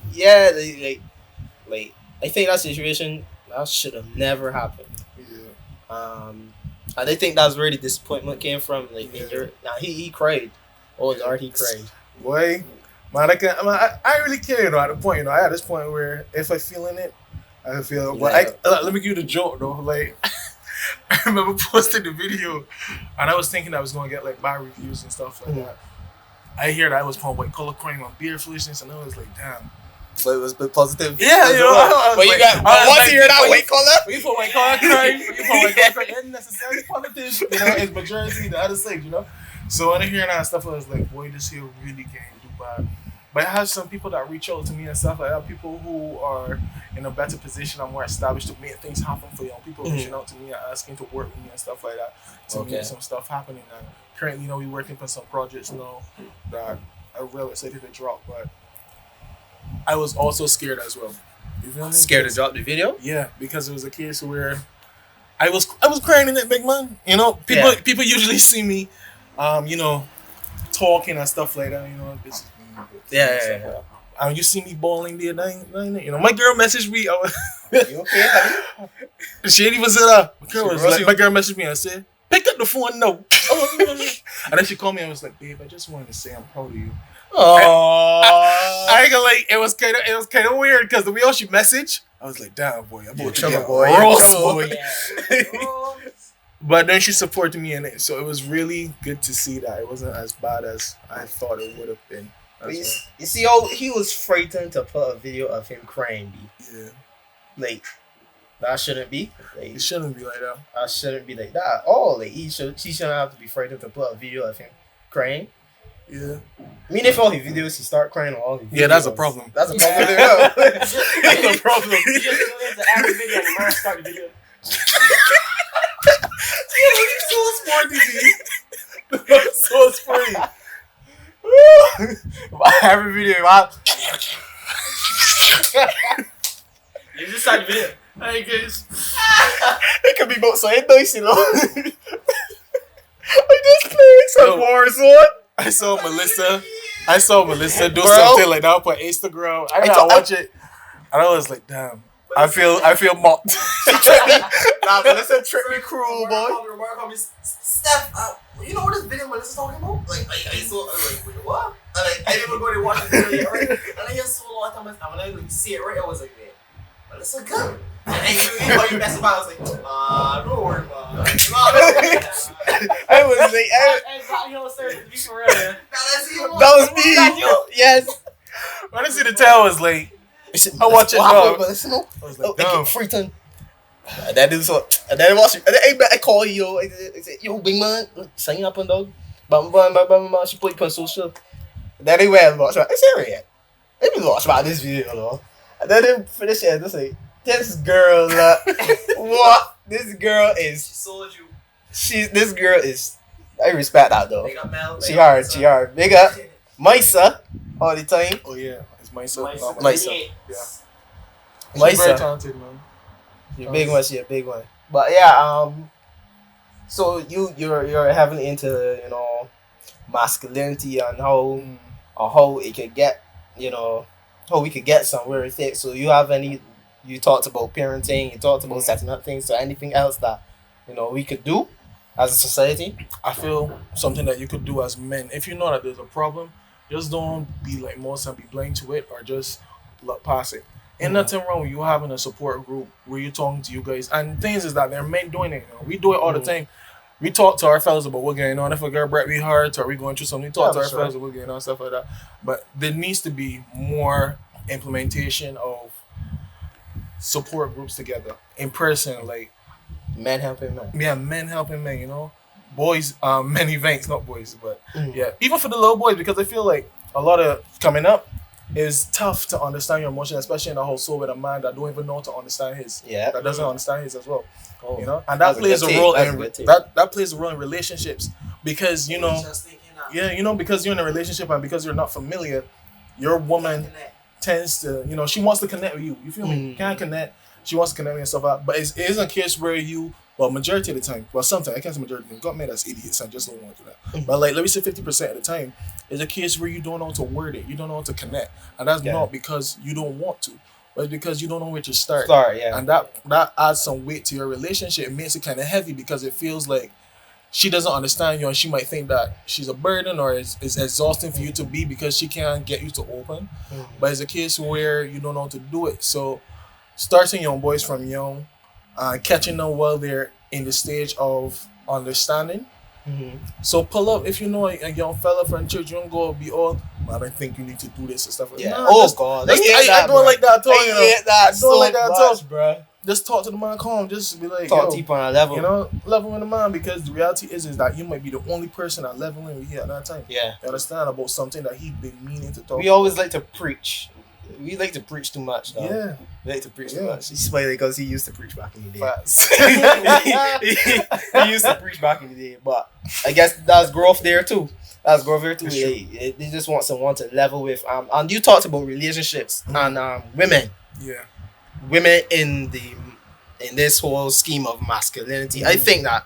I think that situation that should have never happened. Yeah. And I think that's where the disappointment came from. Like he cried. Oh Lord, he cried. Boy, man, I really care at the point. I had this point where if I feel in it, I feel. But let me give you the joke though. Like I remember posting the video, and I was thinking I was gonna get like bad reviews and stuff like that. I hear that I was playing white collar crying on beer foolishness, and I was like, damn. But it was a bit positive. Yeah, But you got. Once you hear that white collar, you put white collar crying. You put white collar crying. Isn't necessarily positive. It's majority the other side. So when I hear that stuff, I was like, boy, this here really can't do bad. But I have some people that reach out to me and stuff like that. People who are in a better position and more established to make things happen for young people, reaching out to me and asking to work with me and stuff like that to make some stuff happening. And currently, you know, we working for some projects now that I'm real excited to drop, but I was also scared as well. You feel me? Scared to drop the video? Yeah, because it was a case where I was crying in it, big man. You know, people usually see me, you know, talking and stuff like that. You know, this is Yeah. you see me bawling there, you know, my girl messaged me. You okay, honey? She ain't even said that. She My girl messaged me and said, "Pick up the phone, no." And then she called me and was like, "Babe, I just wanted to say I'm proud of you." I ain't gonna like. It was kind of weird because the way she messaged, I was like, "Damn, boy, I'm about to get roast, boy." But then she supported me in it, so it was really good to see that it wasn't as bad as I thought it would have been. You see how he was frightened to put a video of him crying, B. Yeah. Like, that shouldn't be. Like, It shouldn't be like that. That shouldn't be like that at all. Like, she shouldn't have to be frightened to put a video of him crying. Yeah. I mean, if all his videos, he start crying on all his videos. Yeah, that's a problem. That's a problem. Yeah. That's a problem. You just go into every video and you start the video. He's so sporty, B. So sporty. Every video, You just start the video. Hey guys. it could be both sides, nice, you know. I just playing some Warzone. I saw Melissa do something like that on Instagram. I gotta watch it, and I was like, damn. I feel mocked. Nah, Melissa tripped me cruel, boy. Romario called me, Steph, you know what this video Melissa's talking about? Like, I saw, like, wait, what? And like, I didn't go to watch the video yet, right? And I just saw a lot of times, and when I like, see it, right, I was like, man, Melissa good. And then you know, you messed about, I was like, don't worry, man. I was like, that was me. That's you? Yes. When I see the tail was like, I watch it now. I was like, damn. Freeton. That is so. And then I call you. I said, yo, big man, sign up on dog. She put it on social. Then they went and watched. I said, yeah. Let me watch about this video, though. And then they finish it and they say, this girl, what? This girl is. She sold you. This girl is. I respect that though. They got Mel. She hard. Big up. Misa all the time. Oh yeah, it's myself. Misa. Yeah. Misa. She's very talented, man. You're a big one. But yeah, so you're heavily into, you know, masculinity and how it could get, you know, how we could get somewhere with it. So you talked about parenting, you talked about setting up things. So anything else that, you know, we could do as a society? I feel something that you could do as men. If you know that there's a problem, just don't be like most and be blind to it, or just look past it. Ain't nothing wrong with you having a support group where you're talking to you guys. And things is that there are men doing it. You know? We do it all the time. We talk to our fellas about what's going on. If a girl break me heart or we going through something, we talk to our fellas about what's going on, stuff like that. But there needs to be more implementation of support groups together in person, like Men helping men. Yeah, men helping men, you know. Boys, men events, not boys, but yeah. Even for the little boys, because I feel like a lot of coming up is tough to understand your emotion, especially in a household with a man that don't even know how to understand his. Yeah. That doesn't understand his as well. Oh, you know? And that plays a role in that plays a role in relationships. Because, you know, because you're in a relationship and because you're not familiar, your woman tends to, you know, she wants to connect with you. You feel me? Can't connect. She wants to connect with you and stuff like that. But it isn't a case where majority of the time, sometimes, I can't say majority of the time, got men that's idiots and just don't want to do that. But like, let me say 50% of the time, it's a case where you don't know how to word it. You don't know how to connect. And that's not because you don't want to, but it's because you don't know where to start. And that adds some weight to your relationship. It makes it kind of heavy because it feels like she doesn't understand you and she might think that she's a burden or it's exhausting for you to be because she can't get you to open. But it's a case where you don't know how to do it. So starting young boys from young, catching them while they're in the stage of understanding. So pull up if you know a young fella from church. You don't go be all, I don't think you need to do this and stuff like that. God, I don't like that at all. I hate that so like that at all, bro. Just talk to the man, calm. Just be like, talk deep on a level. You know, level with the man, because the reality is that you might be the only person that leveling with you at that time. Yeah. You understand about something that he been meaning to talk. We always like to preach. We like to preach too much, though. Yeah. We like to preach too much. He's smiling because he used to preach back in the day. Facts. He used to preach back in the day, but I guess that's growth there too. That's growth there too. They just want someone to level with. And you talked about relationships and women. Yeah. Women in this whole scheme of masculinity. I think that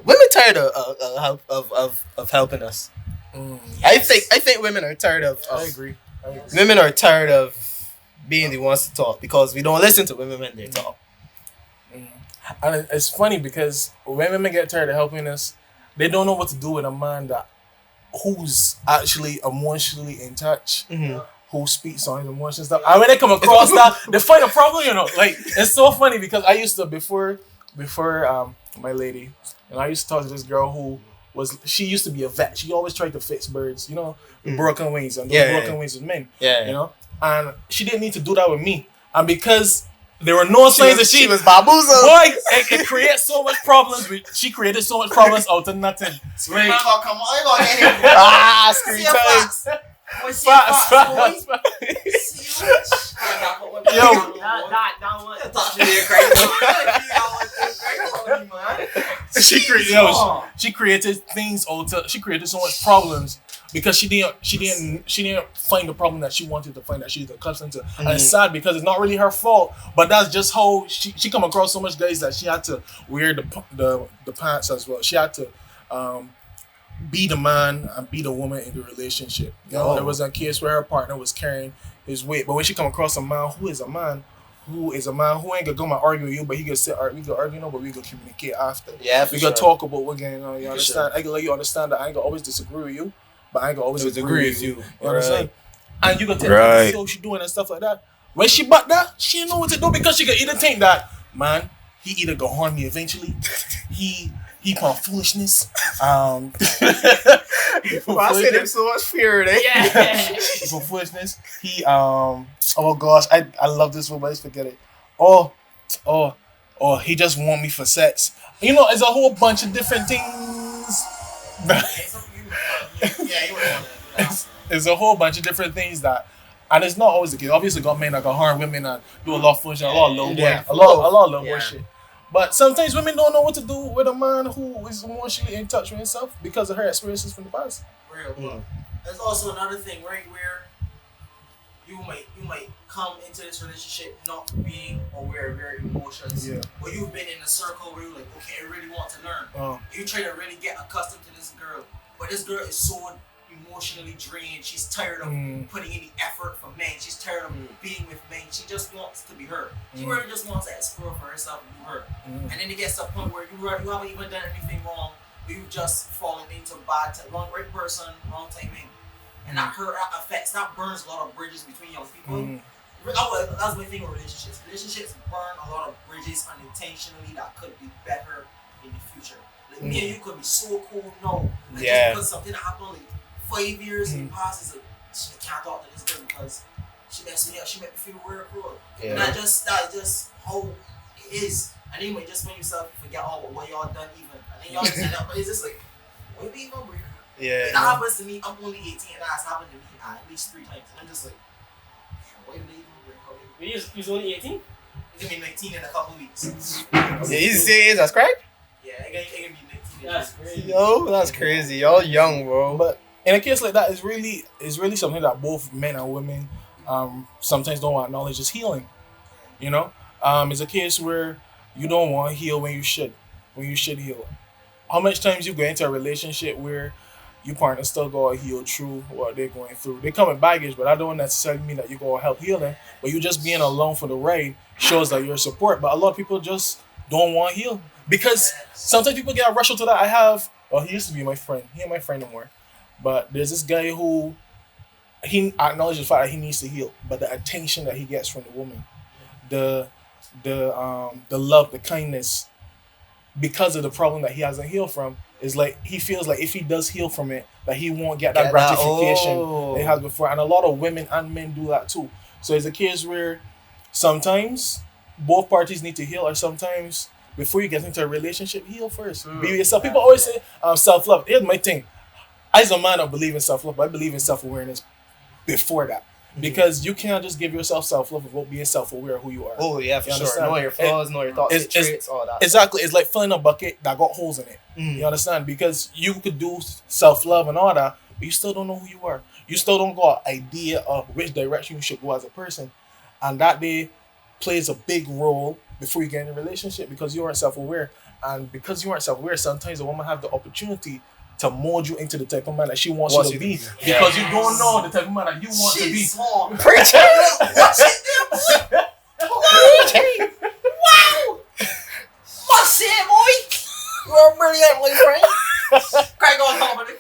women tired of helping us. Yes. I think women are tired of. I agree. Women are tired of being the ones to talk because we don't listen to women when they talk. And it's funny because when women get tired of helping us, they don't know what to do with a man who's actually emotionally in touch, who speaks on his emotions stuff. And when they come across that, they find a problem, Like, it's so funny because I used to before my lady, and I used to talk to this girl who she used to be a vet. She always tried to fix birds, with broken wings and broken wings with men. And she didn't need to do that with me. And because there were no signs that she was bamboozled. Boy, it creates so much problems. She created so much problems out of nothing. Come on, Screen time. Facts. She created so much problems because she didn't find the problem that she wanted to find, that she's accustomed to. And it's sad because it's not really her fault, but that's just how she come across so much guys that she had to wear the pants as well. She had to be the man and be the woman in the relationship. There was a case where her partner was carrying his weight, but when she come across a man who ain't gonna come and argue with you, but he can sit we can argue, but we can communicate after. Yeah, we can talk about what's going on. You understand? I can let you understand that I ain't gonna always disagree with you, but I ain't gonna always agree with you. You understand? And you can tell her what she's doing and stuff like that. When she bought that, she didn't know what to do because she could either think that, man, he either gonna harm me eventually. He found foolishness. I said him so much fear, He found foolishness. He oh gosh, I love this one, but I just forget it. Oh, he just want me for sex. It's a whole bunch of different things. It's a whole bunch of different things and it's not always the case. Obviously, got men that can harm women and do a lot of foolishness, a lot of low boy, a lot of low boy shit. But sometimes women don't know what to do with a man who is emotionally in touch with himself because of her experiences from the past. Real. There's also another thing, right, where you might come into this relationship not being aware of your emotions. Yeah. Or you've been in a circle where you're like, okay, I really want to learn. You try to really get accustomed to this girl, but this girl is so emotionally drained. She's tired of putting in the effort for men. She's tired of being with men. She just wants to be her. She really just wants to explore for herself and be her. And then it gets to a point where you haven't even done anything wrong, but you've just fallen into wrong right person, wrong timing. And that burns a lot of bridges between young people. That's my thing with relationships. Relationships burn a lot of bridges unintentionally that could be better in the future. Like me and you could be so cool now. Just because something that happened like 5 years in the past is I can't talk to this girl because she messed me up. She made me feel real cruel. And that's just how it is. And then you might just find yourself forget all what y'all done even. And then y'all just end up, but it's just like, why be even break? That happens to me. I'm only 18 and that's happened to me at least 3 times. And I'm just like, why do they even break? He's only 18? He's gonna be 19 in a couple weeks. He's saying that's Kraigg? Yeah, it's gonna be 19. That's crazy. Yo, that's crazy. Y'all young, bro. But in a case like that, it's really something that both men and women sometimes don't acknowledge is healing. It's a case where you don't want to heal when you should heal. How much times you go into a relationship where your partner still gotta heal through what they're going through? They come with baggage, but I don't necessarily mean that you gotta help heal them. But you just being alone for the ride shows that you're support. But a lot of people just don't want to heal because sometimes people get rushed to that. He used to be my friend. He ain't my friend no more. But there's this guy who he acknowledges the fact that he needs to heal, but the attention that he gets from the woman, the love, the kindness, because of the problem that he hasn't healed from, is like he feels like if he does heal from it, that he won't get that gratification that he has before. And a lot of women and men do that too. So it's a case where sometimes both parties need to heal, or sometimes before you get into a relationship, heal first. Be yourself. People always say self-love. Here's my thing. As a man, I believe in self-love, but I believe in self-awareness before that. because you can't just give yourself self-love without being self-aware of who you are. Oh yeah, for You sure. understand? Know your flaws, know your thoughts, your traits, all that. Exactly. It's like filling a bucket that got holes in it. You understand? Because you could do self-love and all that, but you still don't know who you are. You still don't got an idea of which direction you should go as a person. And that day plays a big role before you get in a relationship because you aren't self-aware. And because you aren't self-aware, sometimes a woman have the opportunity to mold you into the type of man that she wants you to be. Because you don't know the type of man that you want to be. Small. Preach it! Wow! What's it, boy? You're brilliant, my friend. Kraigg on top of it.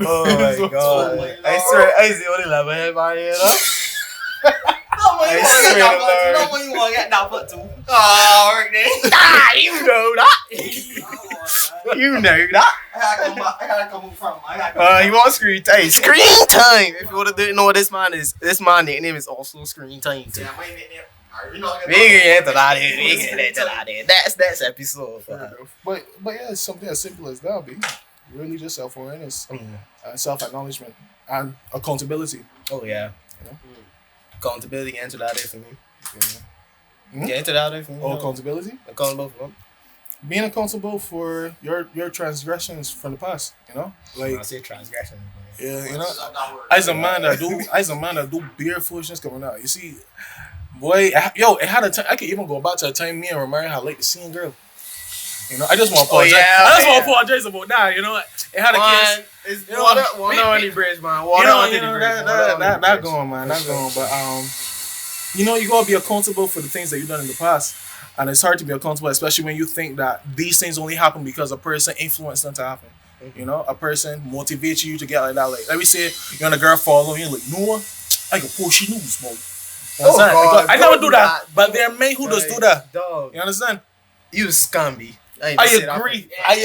Oh my god. I swear, I see only level head by here, I swear to Lord. No one you want to get that foot too. Oh, right there. You know that. You know that. I gotta come from. You want screen time? Screen time. If you would have know what this man is, this man nickname is also screen time too. Yeah, my nickname. We get into that. We get into that. That's episode. But yeah, it's something as simple as that, be really just self-awareness, self-acknowledgement, and accountability. Oh yeah. You know? Accountability. Get into that for me. Get into that for me. Oh, accountability. Accountable for them. Being accountable for your transgressions from the past. You know, like I say transgression. yeah, you know, as a man that do beer foolishness coming out. You see. Boy, it had a time. I could even go back to a time me and Romario had like the scene girl. You know, I just want to apologize. I just want to apologize about that. You know, it had a case. It's water on the bridge, man. Water on the bridge. That going, man. That going. But you know, you gotta be accountable for the things that you've done in the past, and it's hard to be accountable, especially when you think that these things only happen because a person influenced them to happen. You know, a person motivates you to get like that. Like, let me say, you're on a girl following you, like, no, I can pull she news, bro. Oh God, I never do that, but there are men who just do that. Dog. You understand? You scummy. I agree. I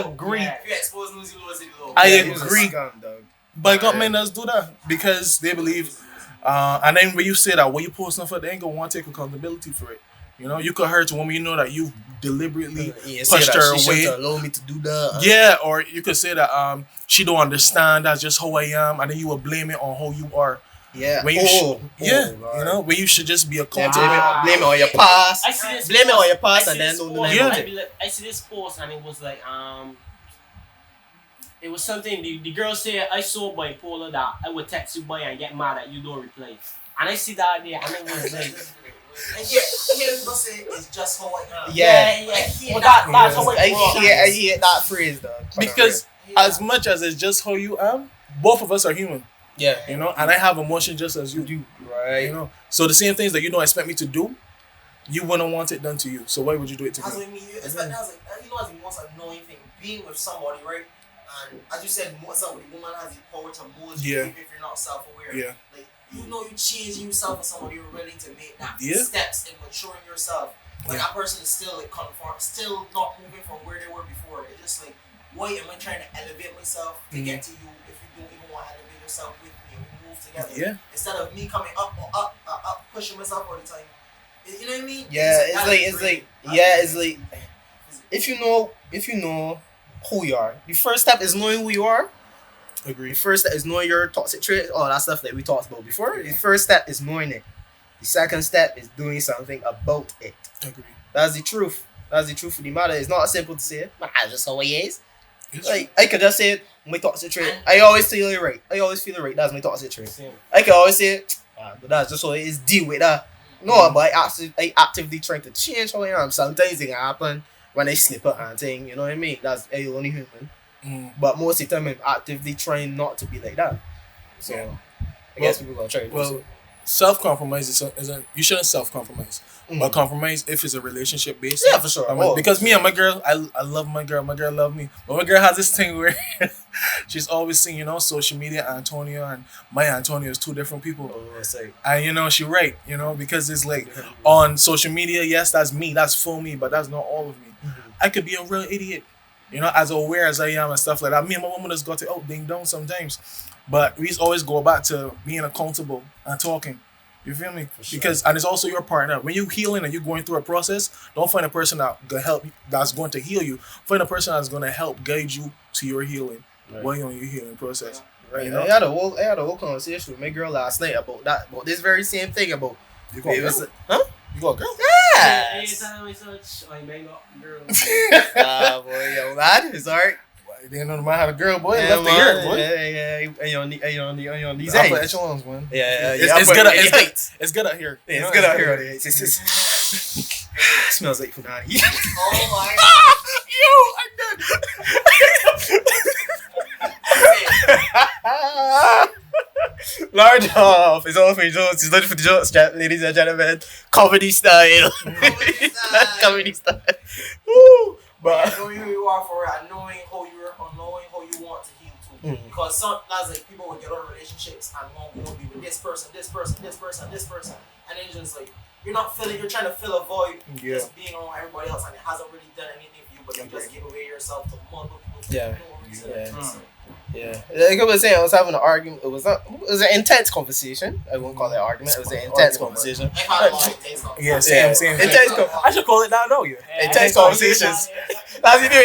agree. If you expose news, you lose it. I agree. But got men that do that because they believe, and then when you say that, when you post stuff, they ain't gonna want to take accountability for it. You know, you could hurt a woman, you know that you deliberately pushed her away. Allow me to do that. Yeah, or you could say that she don't understand. That's just how I am, and then you will blame it on how you are. Yeah. When you you know, when you should just be accountable. Blame it on your past. I see this blame it on your past I and then don't do post, nothing. I see this post and it was like it was something the girl said, I so bipolar that I would text you boy and get mad that you don't reply. And I see that there and it was like and here people say it's just how I am. Yeah. That's how I hear that phrase though. Because as much as it's just how you are, both of us are human. Yeah. You know, and I have emotion just as you do. Right. You know. So the same things that you don't expect me to do, you wouldn't want it done to you. So why would you do it to me? That's what I mean. It's like, you know, that's the most annoying thing. Being with somebody, right? And as you said, somebody, woman has the power to mold you if you're not self-aware. Yeah. Like, you know, you changing yourself for somebody, you're willing to make that steps in maturing yourself. But that person is still like still not moving from where they were before. It's just like, why am I trying to elevate myself to get to you if you don't even want to elevate yourself with me and we move together? Yeah. Instead of me coming up, pushing myself all the time. You know what I mean? Yeah, it's like if you know who you are, the first step is knowing who you are. Agree. The first step is knowing your toxic traits, all that stuff that we talked about before. The first step is knowing it. The second step is doing something about it. Agree. That's the truth. That's the truth of the matter. It's not simple to say. That's just how it is. Like, I could just say it, my toxic trait. I always feel it right. That's my toxic trait. Same. I can always say it, but that's just how it is. Deal with that. No, but I actively trying to change how I am. Sometimes it can happen when I slip up and thing. You know what I mean? That's only human. But most of the time, I'm actively trying not to be like that. So, I guess people gonna try to do so. Self-compromise isn't you shouldn't self-compromise. But compromise if it's a relationship based. Yeah, for sure. Because me and my girl, I love my girl. My girl love me. But my girl has this thing where she's always saying, you know, social media Antonio and my Antonio is two different people. And you know, she right, you know, because it's like on social media, yes, that's me, that's for me, but that's not all of me. I could be a real idiot, you know, as aware as I am and stuff like that. Me and my woman just got it out ding dong sometimes. But we always go back to being accountable and talking. You feel me? For sure. Because and it's also your partner. When you healing and you're going through a process, don't find a person that's going to heal you. Find a person that's going to help guide you to your healing while you're on your healing process. Right? I had a whole conversation with my girl last night about this very same thing about. You got a girl? Huh? You got a girl? Yes. Anytime I such, I may not girl. Boy, yo, lad, it's alright. They didn't know the man had a girl, boy. Yeah, Left the year, boy. Yeah. On these Upper ends. echelons, man. Yeah. It's good out here. Yeah, it's good out here. It smells like punani. Oh my Large off. It's all for your jokes. It's not for the jokes, ladies and gentlemen. Comedy style. Comedy style. Woo. But knowing who you are for it and knowing how you want to heal too. Because sometimes like people will get out of relationships and want to be with this person, and then just like you're trying to fill a void just being around everybody else and it hasn't really done anything for you, but you just give away yourself to multiple people. Yeah. Like I was saying, I was having an argument. It was an intense conversation. I won't call it an argument. It was an intense conversation. I call it like intense conversation. Yeah, same. I should call it that, no, Intense conversations. That's what you do.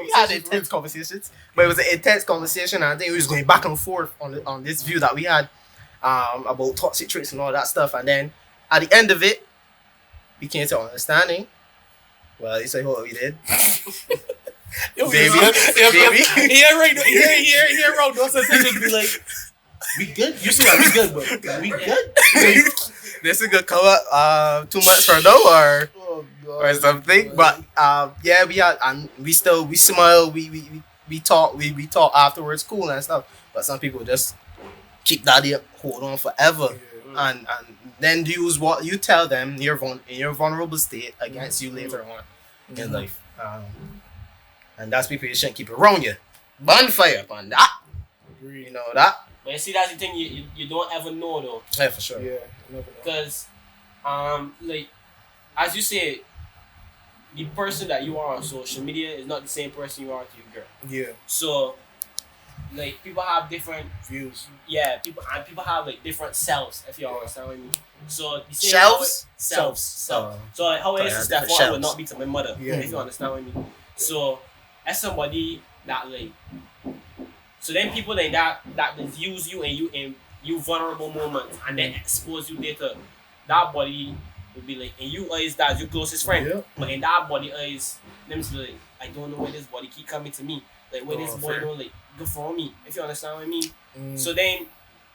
We had intense conversations, but it was an intense conversation, and I think we was going back and forth on this view that we had about toxic traits and all that stuff, and then at the end of it, we came to understanding. Well, it's like what we did. Baby. Here, bro. Don't just be like, we good. You say we good, but we good. This is gonna come up 2 months from now or something. But yeah, we had and we smile. We talk afterwards, cool and stuff. But some people just keep that hold on forever, and then use what you tell them in your vulnerable state against you later on in life. And that's people you shouldn't keep around you. Bonfire upon that. You know that? But you see, that's the thing you don't ever know though. Yeah, for sure. Yeah, you never know. Because, like, as you say, the person that you are on social media is not the same person you are to your girl. Yeah. So, like, people have different views. Yeah, people have like different selves. If you understand what I mean. So the same Shelves. So how it is different Stephon shelves. would not be to my mother. Yeah. If you understand what I mean. So as somebody that like, so then people then that use you and you vulnerable moments and then expose you later, that body would be like, in you eyes that's your closest friend. Yeah. But in that body eyes, them be like, I don't know where this body keep coming to me. Like where this boy fair. don't like go for me. If you understand what I mean. So then,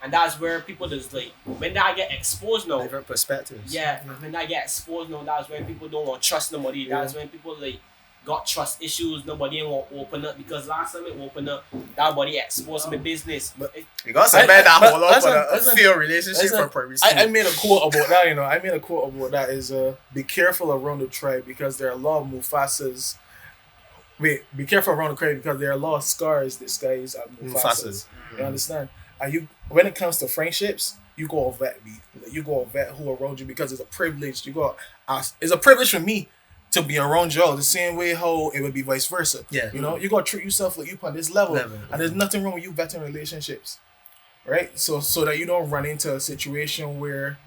and that's where people just like when that get exposed now. Different perspectives. Yeah, when that get exposed now, that's when people don't want to trust nobody. That's when people like got trust issues. Nobody ain't want to open up because last time it opened up, that body exposed my business. But You got some men that hold up listen, on a listen, failed relationship listen, from primary school. I made a quote about that, I made a quote about that is be careful around the tribe because there are a lot of Mufasas. Wait, be careful around the tribe because there are a lot of scars disguised as Mufasas. You understand? And when it comes to friendships, you go vet me. You go vet who around you because it's a privilege. It's a privilege for me to be around y'all the same way how it would be vice versa. Yeah. You know, you gotta treat yourself like you on this level. And there's nothing wrong with you vetting relationships. Right? So that you don't run into a situation where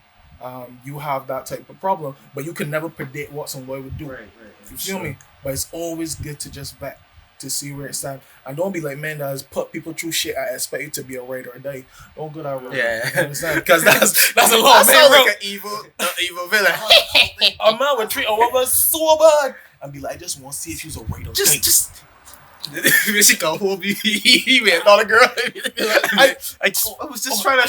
you have that type of problem, but you can never predict what somebody would do. right. You feel me? But it's always good to just vet to see where it stands. And don't be like men that has put people through shit I expect you to be a ride or die. Don't go that road. Yeah. You understand? Because that's a lot of men sounds road. like an evil villain. A man would treat a woman so bad and be like, I just want to see if you's a ride or die. just she can hold me. He went on a girl. I was just trying to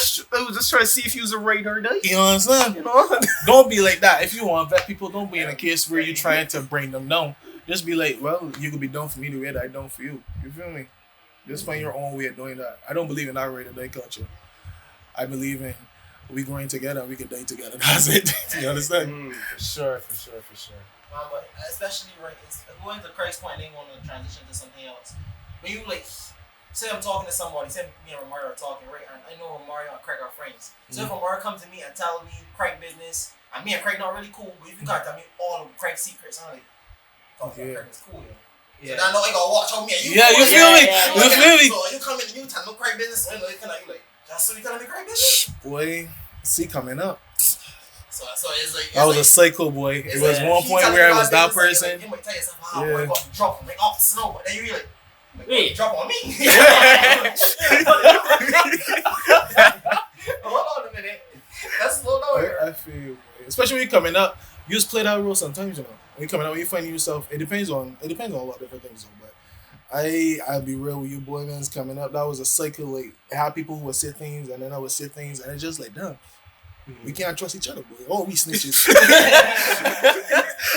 see if you was a right or not. You understand? You know? Don't be like that. If you want to vet people, don't be in a case where you're trying to bring them down. Just be like, well, you could be done for me the way that I done for you. You feel me? Just find your own way of doing that. I don't believe in that rate of day culture. I believe in we growing together and we can die together. That's it. You understand? For sure. But especially it's going to Kraig's point, they want to transition to something else. When you like, say I'm talking to somebody, say me and Romario are talking, right? And I know Romario and Kraigg are friends. So if Romario come to me and tell me Kraigg business, and me and Kraigg not really cool, but if you can't tell me all of Kraig's secrets, I'm like, talking to Kraigg is cool, yo. So now I know I gotta watch on me. And you You feel me? yeah. You feel me? So you come in and you tell no Kraigg business, so you like, just so you telling me Kraigg business? Boy, See, coming up. So it's like I was a psycho boy. It was one point where I was that person. You might tell yourself, boy, got to drop him like off the snow, but then you be like, Wait. drop on me. Hold on a minute. That's slow down here. I feel, especially when you're coming up, you just play that role sometimes, you know. When you're coming up, when you find yourself, it depends on a lot of different things, though. But I'll be real with you, boy, man's coming up. That was a cycle. Like, I had people who would say things, and then I would say things, and it's just like, damn. We can't trust each other, boy. Oh, we snitches.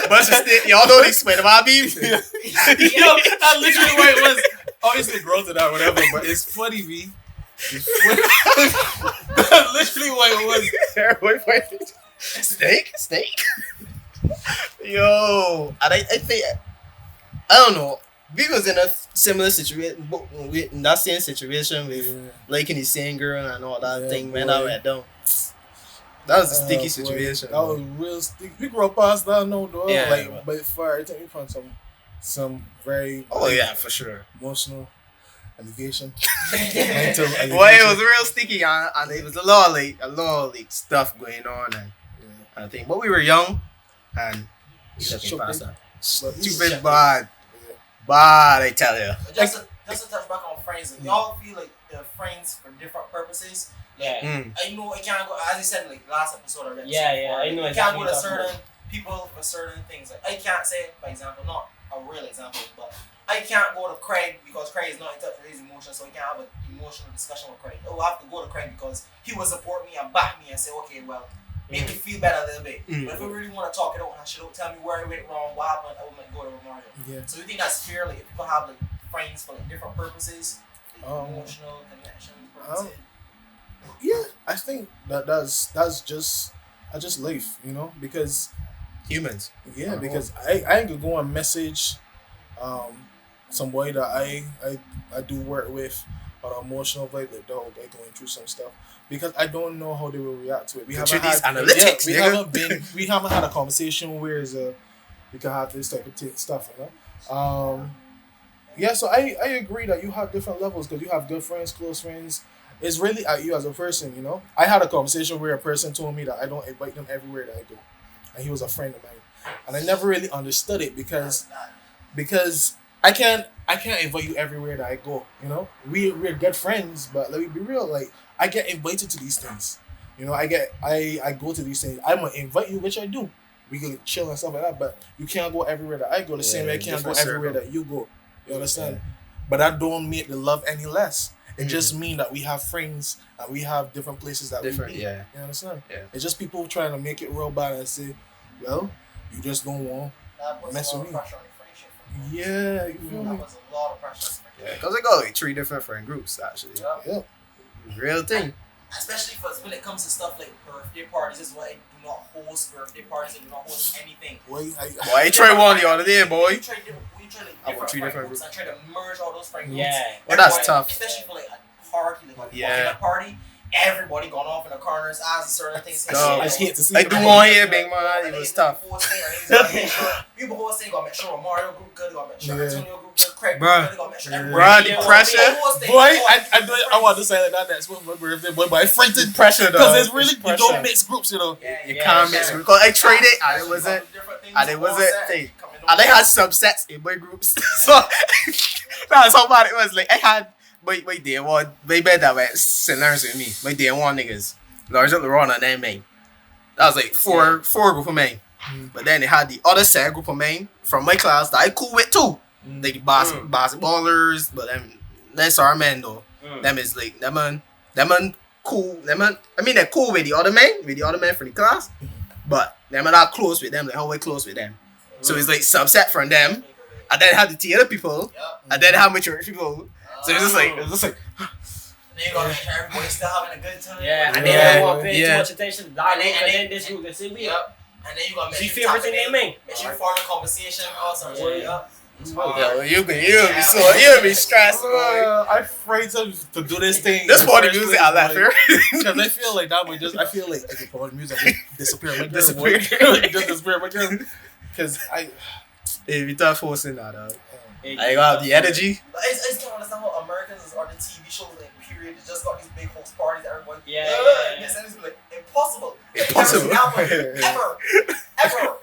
But y'all know they swear about beef. Yo, that's literally what it was. Obviously, growth and that, whatever, but it's funny, B. It's funny. That's literally what it was. Steak. Yo, and I think I don't know. We was in a similar situation, in that same situation with liking the same girl and all that thing when I went down. That was a sticky situation. That was real sticky. We grew up past that, no, though. Yeah, like, but far, I think we found some very for sure emotional allegation. Mental allegation. Boy, it was real sticky, and it was a lot of stuff going on, and I think, but we were young, and we looking past that. Stupid bad, I tell you. Just to touch back on friends, y'all feel like they're friends for different purposes. Yeah. I know it can't go, as you said, like last episode or I know. You can't go to certain people for certain things. Like, I can't say, for example, not a real example, but I can't go to Kraigg because Kraigg is not in touch with his emotions, so I can't have an emotional discussion with Kraigg. I have to go to Kraigg because he will support me and back me and say, okay, well, make me feel better a little bit. But if we really want to talk it out and hash it out, tell me where I went wrong, what happened, I would go to Romario. Yeah. So you think that's fair? Like, if people have like friends for like different purposes, emotional connection purposes? Yeah, I think that's just life, you know, because humans. Yeah, because I ain't gonna go and message some boy that I do work with on an emotional vibe, like, dog, they're going through some stuff, because I don't know how they will react to it. We haven't had a conversation where we can have this type of stuff, you know. Yeah, so I agree that you have different levels, because you have good friends, close friends. It's really at you as a person, you know. I had a conversation where a person told me that I don't invite them everywhere that I go, and he was a friend of mine, and I never really understood it because I can't invite you everywhere that I go, you know. We're good friends, but let me be real, like, I get invited to these things, you know. I go to these things. I'm gonna invite you, which I do. We can chill and stuff like that, but you can't go everywhere that I go the same way I can't go everywhere that you go. You understand? Yeah. But that don't make the love any less. It just means that we have friends and we have different places that we be. Yeah. You understand? Yeah. It's just people trying to make it real bad and say, well, you just don't want to mess with me. Yeah, you feel me? That was a lot of pressure. Yeah, because I got like 3 different friend groups, actually. Yeah. Real thing. Especially when it comes to stuff like birthday parties, this is why I do not host birthday parties. I do not host anything. I tried one the other day, boy. You try like different friend groups and try to merge all those friend groups. Yeah. Well, that's tough. Especially for like a party, like a party. Everybody gone off in the corners, as certain things. I hate to see I do one here, big man. It was tough. People whole thing gotta make sure Romario group good, gotta make sure Antonio group good, Kraigg Bruh. good, gotta make sure the pressure. Boy, I want to say like that. That's what my birthday, boy. But I frightened pressure though. Because it's really you don't mix groups, you know. You can't mix groups. Because I tried it and it wasn't. And they had subsets in my groups. So that's how bad it was. Like, I had my day one, my bed that went sinners with me. My day one niggas. Large up the run and then me. That was like four group of men. But then they had the other set group of men from my class that I cool with too. Like the basketballers, but that's our men though. Them is like them man cool. I mean they're cool with the other men from the class. But them are not close with them, like how we close with them. So it's like subset from them. And then have the theater people. And then have my church people. So it's just like then you gotta make sure everybody's still having a good time. Yeah, and then you want to pay too much attention. And then this group can see me. And then you gotta make sure you make sure you follow the conversation. You'll be stressed. I'm afraid to do this thing. This part of music I laugh here. Because I feel like that would just, I feel like if you put on music, I just disappear my girl. Because if you start forcing that out, I got the energy. But I just don't understand how Americans or the TV shows like period just got these big host parties. Everybody, it's like impossible. Impossible. Ever.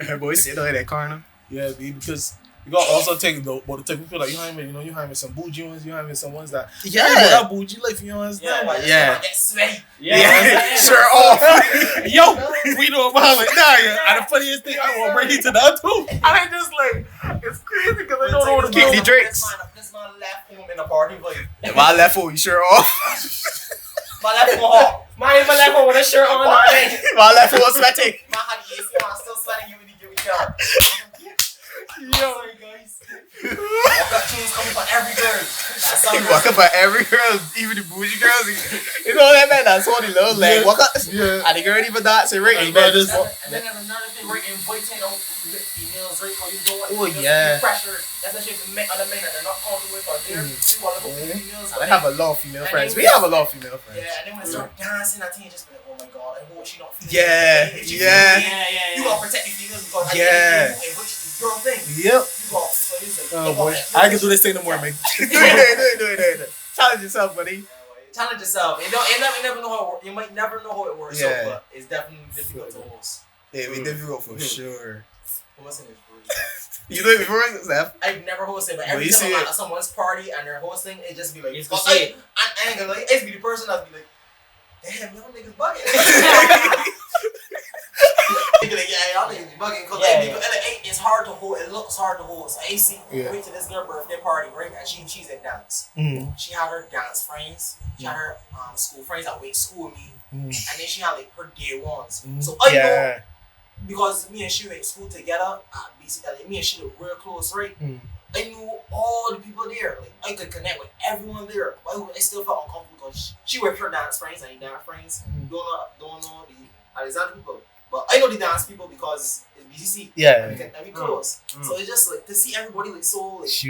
Everybody sit down in that corner. Yeah, because you gotta also take the people like you having some bougie ones, you having some ones that that bougie life, you understand? Yeah. Get sweaty. Yeah. Sure off. Yo, we know about like and the funniest thing, I want to bring you to that too. And I just like, it's crazy because I don't know what to Kick do. the drinks. This man left home in a party vibe. My left foot, you sure off. My left home hot. My left one with a shirt on already. My left foot was sweaty. My had the AC on, still sweating you when you get me car. Yo. Sorry guys. I've got tunes coming for every girl. That's You walk up for every girl, even the bougie girls. You know that man, that's what he loves. Like, walk up. Yeah. And the girl even dancing, right? And then another thing, right, inviting out females, right, how you don't want yeah. pressure, especially if men, other men that they're not comfortable with or they're you want to look at females. I have a lot of female friends. We have a lot of female friends. Yeah, and then when they start dancing, I think you just be like, oh my god, I hope she not feeling Yeah, it. yeah. You gotta protect your females because Yeah. which is the girl thing. Yep. You got, so it's like, Oh boy, I can do this thing no more, man. Do it. Challenge yourself, buddy. Challenge yourself. You never know how it works. You might never know how it works out, but it's definitely difficult to host. Yeah, it'd be difficult for sure. What's in this You know it before, Steph? I've never hosted, but Well, every you time see I'm it. at someone's party and they're hosting, it just be like, It's cause gonna say I ain't gonna lie, it's be the person that'll be like, damn, y'all niggas bugging. They be like, yeah, y'all niggas be bugging, cause it's hard to hold, it looks hard to hold. So AC went to this girl birthday party, right? And she's in dance. She had her dance friends, she had her school friends that went to school with me, and then she had like her day ones. So I know, because me and she went to school together at BC, me and she were real close, right? I knew all the people there. Like I could connect with everyone there. But I still felt uncomfortable because she with her dance friends and dance friends. Don't know the Alexander people. But I know the dance people because it's BCC. Yeah. And we close. So it's just like to see everybody like so like She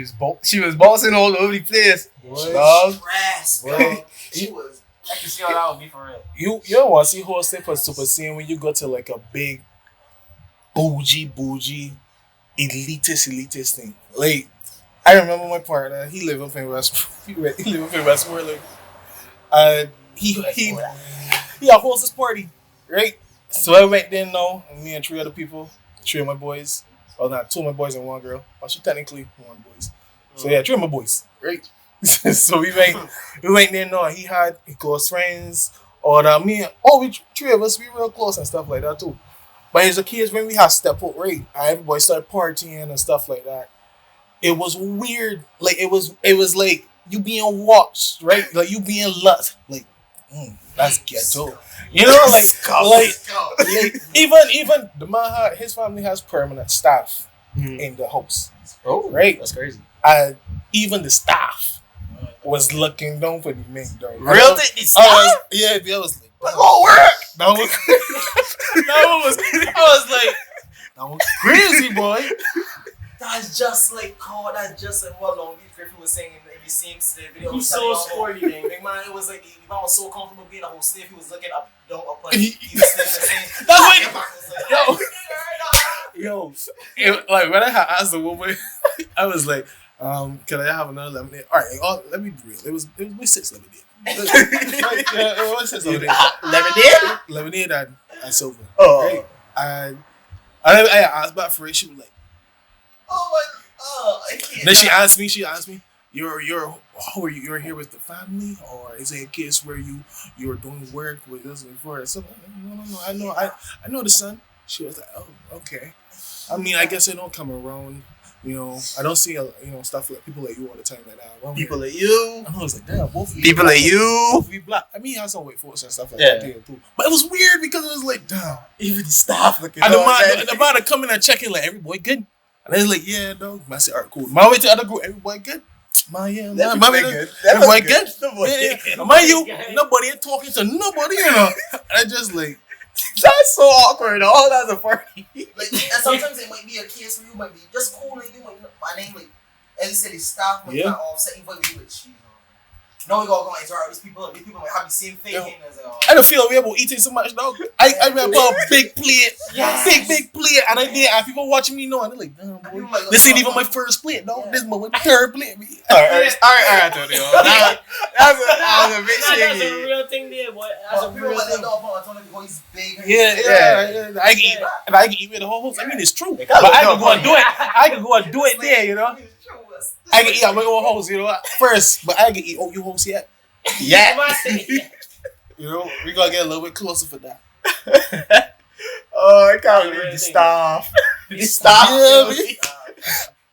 was bossing all over the place. Dog. stressed, Boy. dog. She was. I can see how that would be for real. You don't want to see hosting for super scene when you go to like a big bougie elitist thing. Like I remember my partner, he lived up in West he lived up in Westport, like he had host this party, right? So I went there now, and me and three of my boys. Well, not two of my boys and one girl. Actually, technically one boys. So yeah, three of my boys, right? So we went there now, and he had close friends, or three of us, we real close and stuff like that too. But as a kid, when we had step up, right, and everybody started partying and stuff like that. It was weird. Like it was like you being watched, right? Like you being loved. Like that's ghetto. You know, like even the man his family has permanent staff in the house. Oh, right. That's crazy. And even the staff was looking down for the men, dog. Real thing? It's staff? Yeah, I was like, That won't work. I was like, that was crazy, boy. That's just like what Long Beach Griffin was saying in the same video. He's so sporty, man. Big man, it was like the man was so comfortable being a whole slave. He was looking up, down upon his slave and saying, That's like when I had asked the woman, I was like, can I have another lemonade? All right, let me be real. It was my 6 lemonade. It was 6 lemonade. Lemonade and silver. Oh. Right? And I asked back for it. She was like, I can't. then she asked me, you're here with the family, or is it a case where you're doing work with us before? So no, I know the son. She was like, oh, okay. I mean, I guess I don't come around, you know. I don't see stuff like people like you all the time like that. People like you. I was like, damn, both of you. People like you. Both of you black. I mean, he has some white folks and stuff like that too. But it was weird because it was like, damn. Even the staff looking. And the man to come in and check in like, everybody good? And they was like, yeah, dog. I said, all right, cool. My way to the other group, everybody good? Man, yeah, man. Everybody good? Yeah. Man, nobody ain't talking to nobody, you know. I just like, that's so awkward. All that's a party. Like, and sometimes it might be a case where you might be just cool and you might not, and then like, as you said, the staff might not offset you, but you like, Now we gotta go interact with these people. These people might have the same thing. I don't feel we about eating so much, dog. I remember a big plate, big plate, and I did. And people watching me know, and they're like, damn, boy, this ain't even my first plate, dog. This is my third plate. All right, Antonio. That was a bit That's shaky. a real thing there, boy. That's a real thing. Yeah. I can eat with the whole house. I mean, it's true. But I can go and do it. I can go and do it there, you know. I can eat out my own house, you know, first, but I can eat out your house yet. Yeah. You know, we gotta get a little bit closer for that. Oh, I can't believe the staff. The staff. Yeah,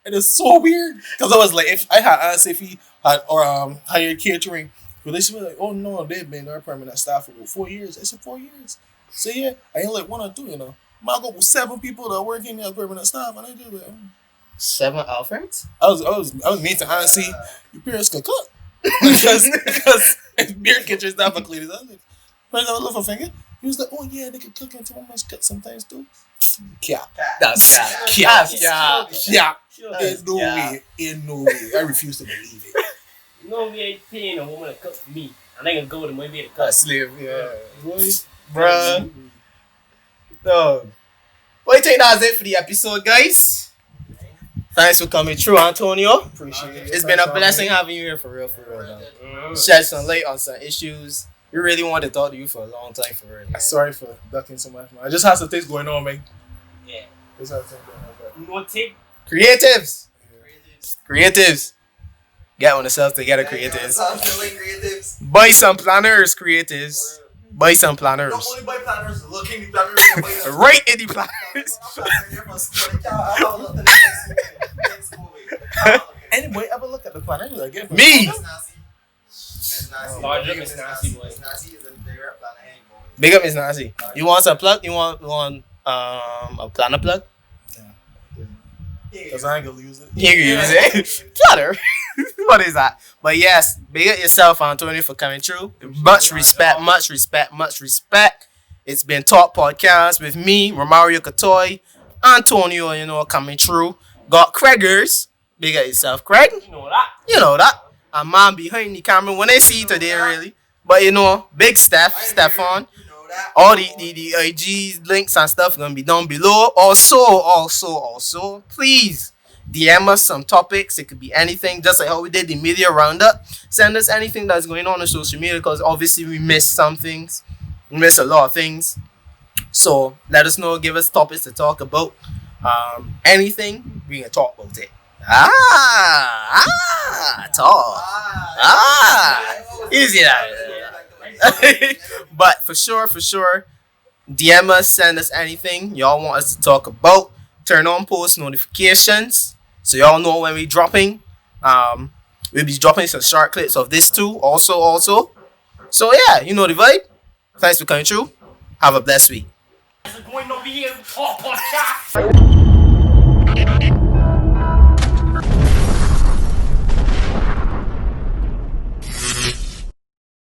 it is so weird. Because I was like, if I had asked if he had or hired catering, but they should be like, oh no, they've been our permanent staff for about 4 years. I said 4 years. So yeah, I ain't like 1 or 2, you know. I go with 7 people that work in there permanent staff, and I do like 7 Alfreds? I was mean to honestly, your parents could cook. because beer kitchens not for cleaners. I was like, where's our little finger? He was like, oh yeah, they can cook until my must cut sometimes too. Yeah. That's yeah. In no way. I refuse to believe it. No, we ain't paying a woman to cook for me. And I can go to my way to cook. A slave, yeah. Bruh. No. Well, I think that's it for the episode, guys. Thanks for coming through, Antonio. Appreciate it. It's been a blessing having you here for real, though. Shed some light on some issues. We really wanted to talk to you for a long time, for real. Sorry for ducking so much, man. I just have some things going on, man. Yeah. Just have something going on. No take. Creatives. Get on yourself together, creatives. Buy some planners, creatives. Buy some planners. Don't only buy planners, look in the planners. Right in the planners. Anybody ever look at the planner? Like, yeah, Me. Larger Miss Nancy, boy. Big up Miss Nancy. You want some plug? You want a planner plug? Because I ain't gonna use it. You can use it. Planner. What is that? But yes, big up yourself, Antonio, for coming through. Much respect. It's been Tawk Podcast with me, Romario Cottoy, Antonio, you know, coming through. Got Kraiggers. Big up yourself, Kraigg. You know that. A man behind the camera when they see you today, really. But you know, big Stephon. All the IGs, links and stuff gonna be down below. Also, please DM us some topics. It could be anything, just like how we did the media roundup. Send us anything that's going on social media, because obviously we missed some things. We missed a lot of things. So let us know, give us topics to talk about. Anything, we can talk about it. Talk. Easy that. But for sure, DM us, send us anything y'all want us to talk about. Turn on post notifications so y'all know when we dropping. We'll be dropping some short clips of this too. Also. So yeah, you know the vibe. Thanks for coming through. Have a blessed week. Going over here, Tawk Podcast.